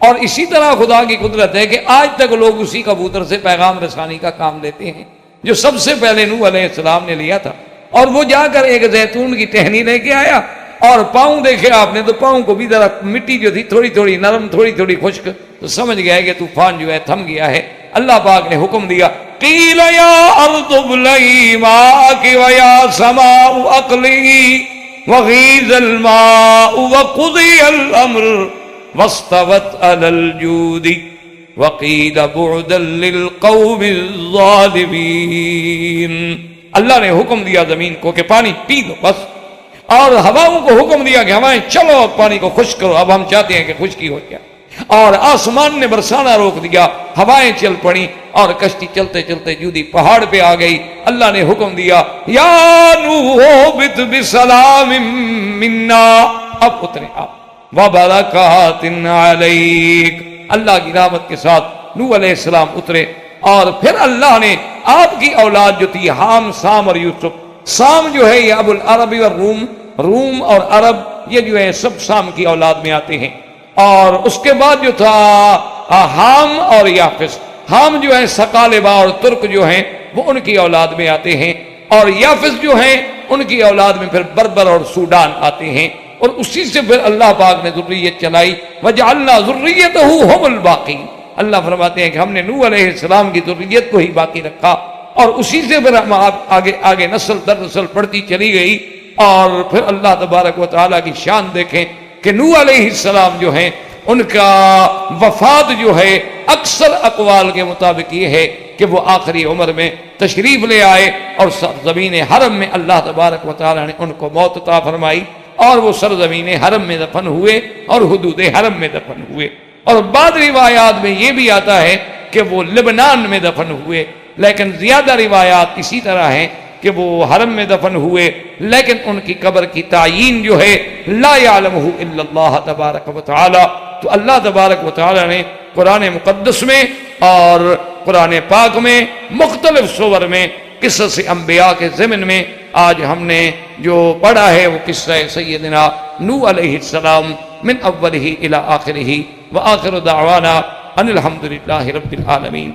اور اسی طرح خدا کی قدرت ہے کہ آج تک لوگ اسی کبوتر سے پیغام رسانی کا کام لیتے ہیں جو سب سے پہلے نوح علیہ السلام نے لیا تھا۔ اور وہ جا کر ایک زیتون کی ٹہنی لے کے آیا، اور پاؤں دیکھے آپ نے تو پاؤں کو بھی ذرا مٹی جو تھی تھوڑی تھوڑی نرم، تھوڑی تھوڑی خشک، تو سمجھ گیا کہ طوفان جو ہے تھم گیا ہے۔ اللہ پاک نے حکم دیا قیل یا ارض ابلعی ماءک ویا سماء اقلعی وغیض الماء وقضی الامر واستوت علی الجود وقیل بعدا للقوم الظالمین۔ اللہ نے حکم دیا زمین کو کہ پانی پی دو بس، اور ہواؤں کو حکم دیا کہ ہوائیں چلو اور پانی کو خشک کرو، اب ہم چاہتے ہیں کہ خشکی ہو جائے۔ اور آسمان نے برسانا روک دیا، ہوائیں چل پڑی، اور کشتی چلتے چلتے جودی پہاڑ پہ آ گئی۔ اللہ نے حکم دیا یا نوح اہبط بسلام منا، اب اترے آپ، وبرکات علیک، اللہ کی رحمت کے ساتھ نوح علیہ السلام اترے۔ اور پھر اللہ نے آپ کی اولاد جو تھی حام، سام اور یوسف، سام جو ہے یہ ابو العربی اور روم اور عرب یہ جو ہے سب سام کی اولاد میں آتے ہیں۔ اور اس کے بعد جو تھا حام اور یافس، حام جو ہے ثقالبہ اور ترک جو ہیں وہ ان کی اولاد میں آتے ہیں، اور یافس جو ہیں ان کی اولاد میں پھر بربر اور سوڈان آتے ہیں، اور اسی سے پھر اللہ پاک نے ذریت چلائی، وجعلنا ذریتہ هم الباقین۔ اللہ فرماتے ہیں کہ ہم نے نوح علیہ السلام کی ذریت کو ہی باقی رکھا، اور اسی سے پھر ہم آگے نسل در نسل پڑھتی چلی گئی۔ اور پھر اللہ تبارک و تعالیٰ کی شان دیکھیں کہ نوح علیہ السلام جو ہیں ان کا وفات جو ہے اکثر اقوال کے مطابق یہ ہے کہ وہ آخری عمر میں تشریف لے آئے، اور سرزمین حرم میں اللہ تبارک و تعالیٰ نے ان کو موت عطا فرمائی، اور وہ سرزمین حرم میں دفن ہوئے اور حدود حرم میں دفن ہوئے۔ اور بعض روایات میں یہ بھی آتا ہے کہ وہ لبنان میں دفن ہوئے، لیکن زیادہ روایات اسی طرح ہیں کہ وہ حرم میں دفن ہوئے، لیکن ان کی قبر کی تعیین جو ہے لا یعلمہ الا اللہ تبارک و تعالی۔ تو اللہ تبارک و تعالی نے قرآن مقدس میں اور قرآن پاک میں مختلف صور میں قصص انبیاء کے ضمن میں آج ہم نے جو پڑھا ہے وہ قصہ سیدنا نوح علیہ السلام من اولہ الی آخرہ، وآخر دعوانا ان الحمدللہ رب العالمین۔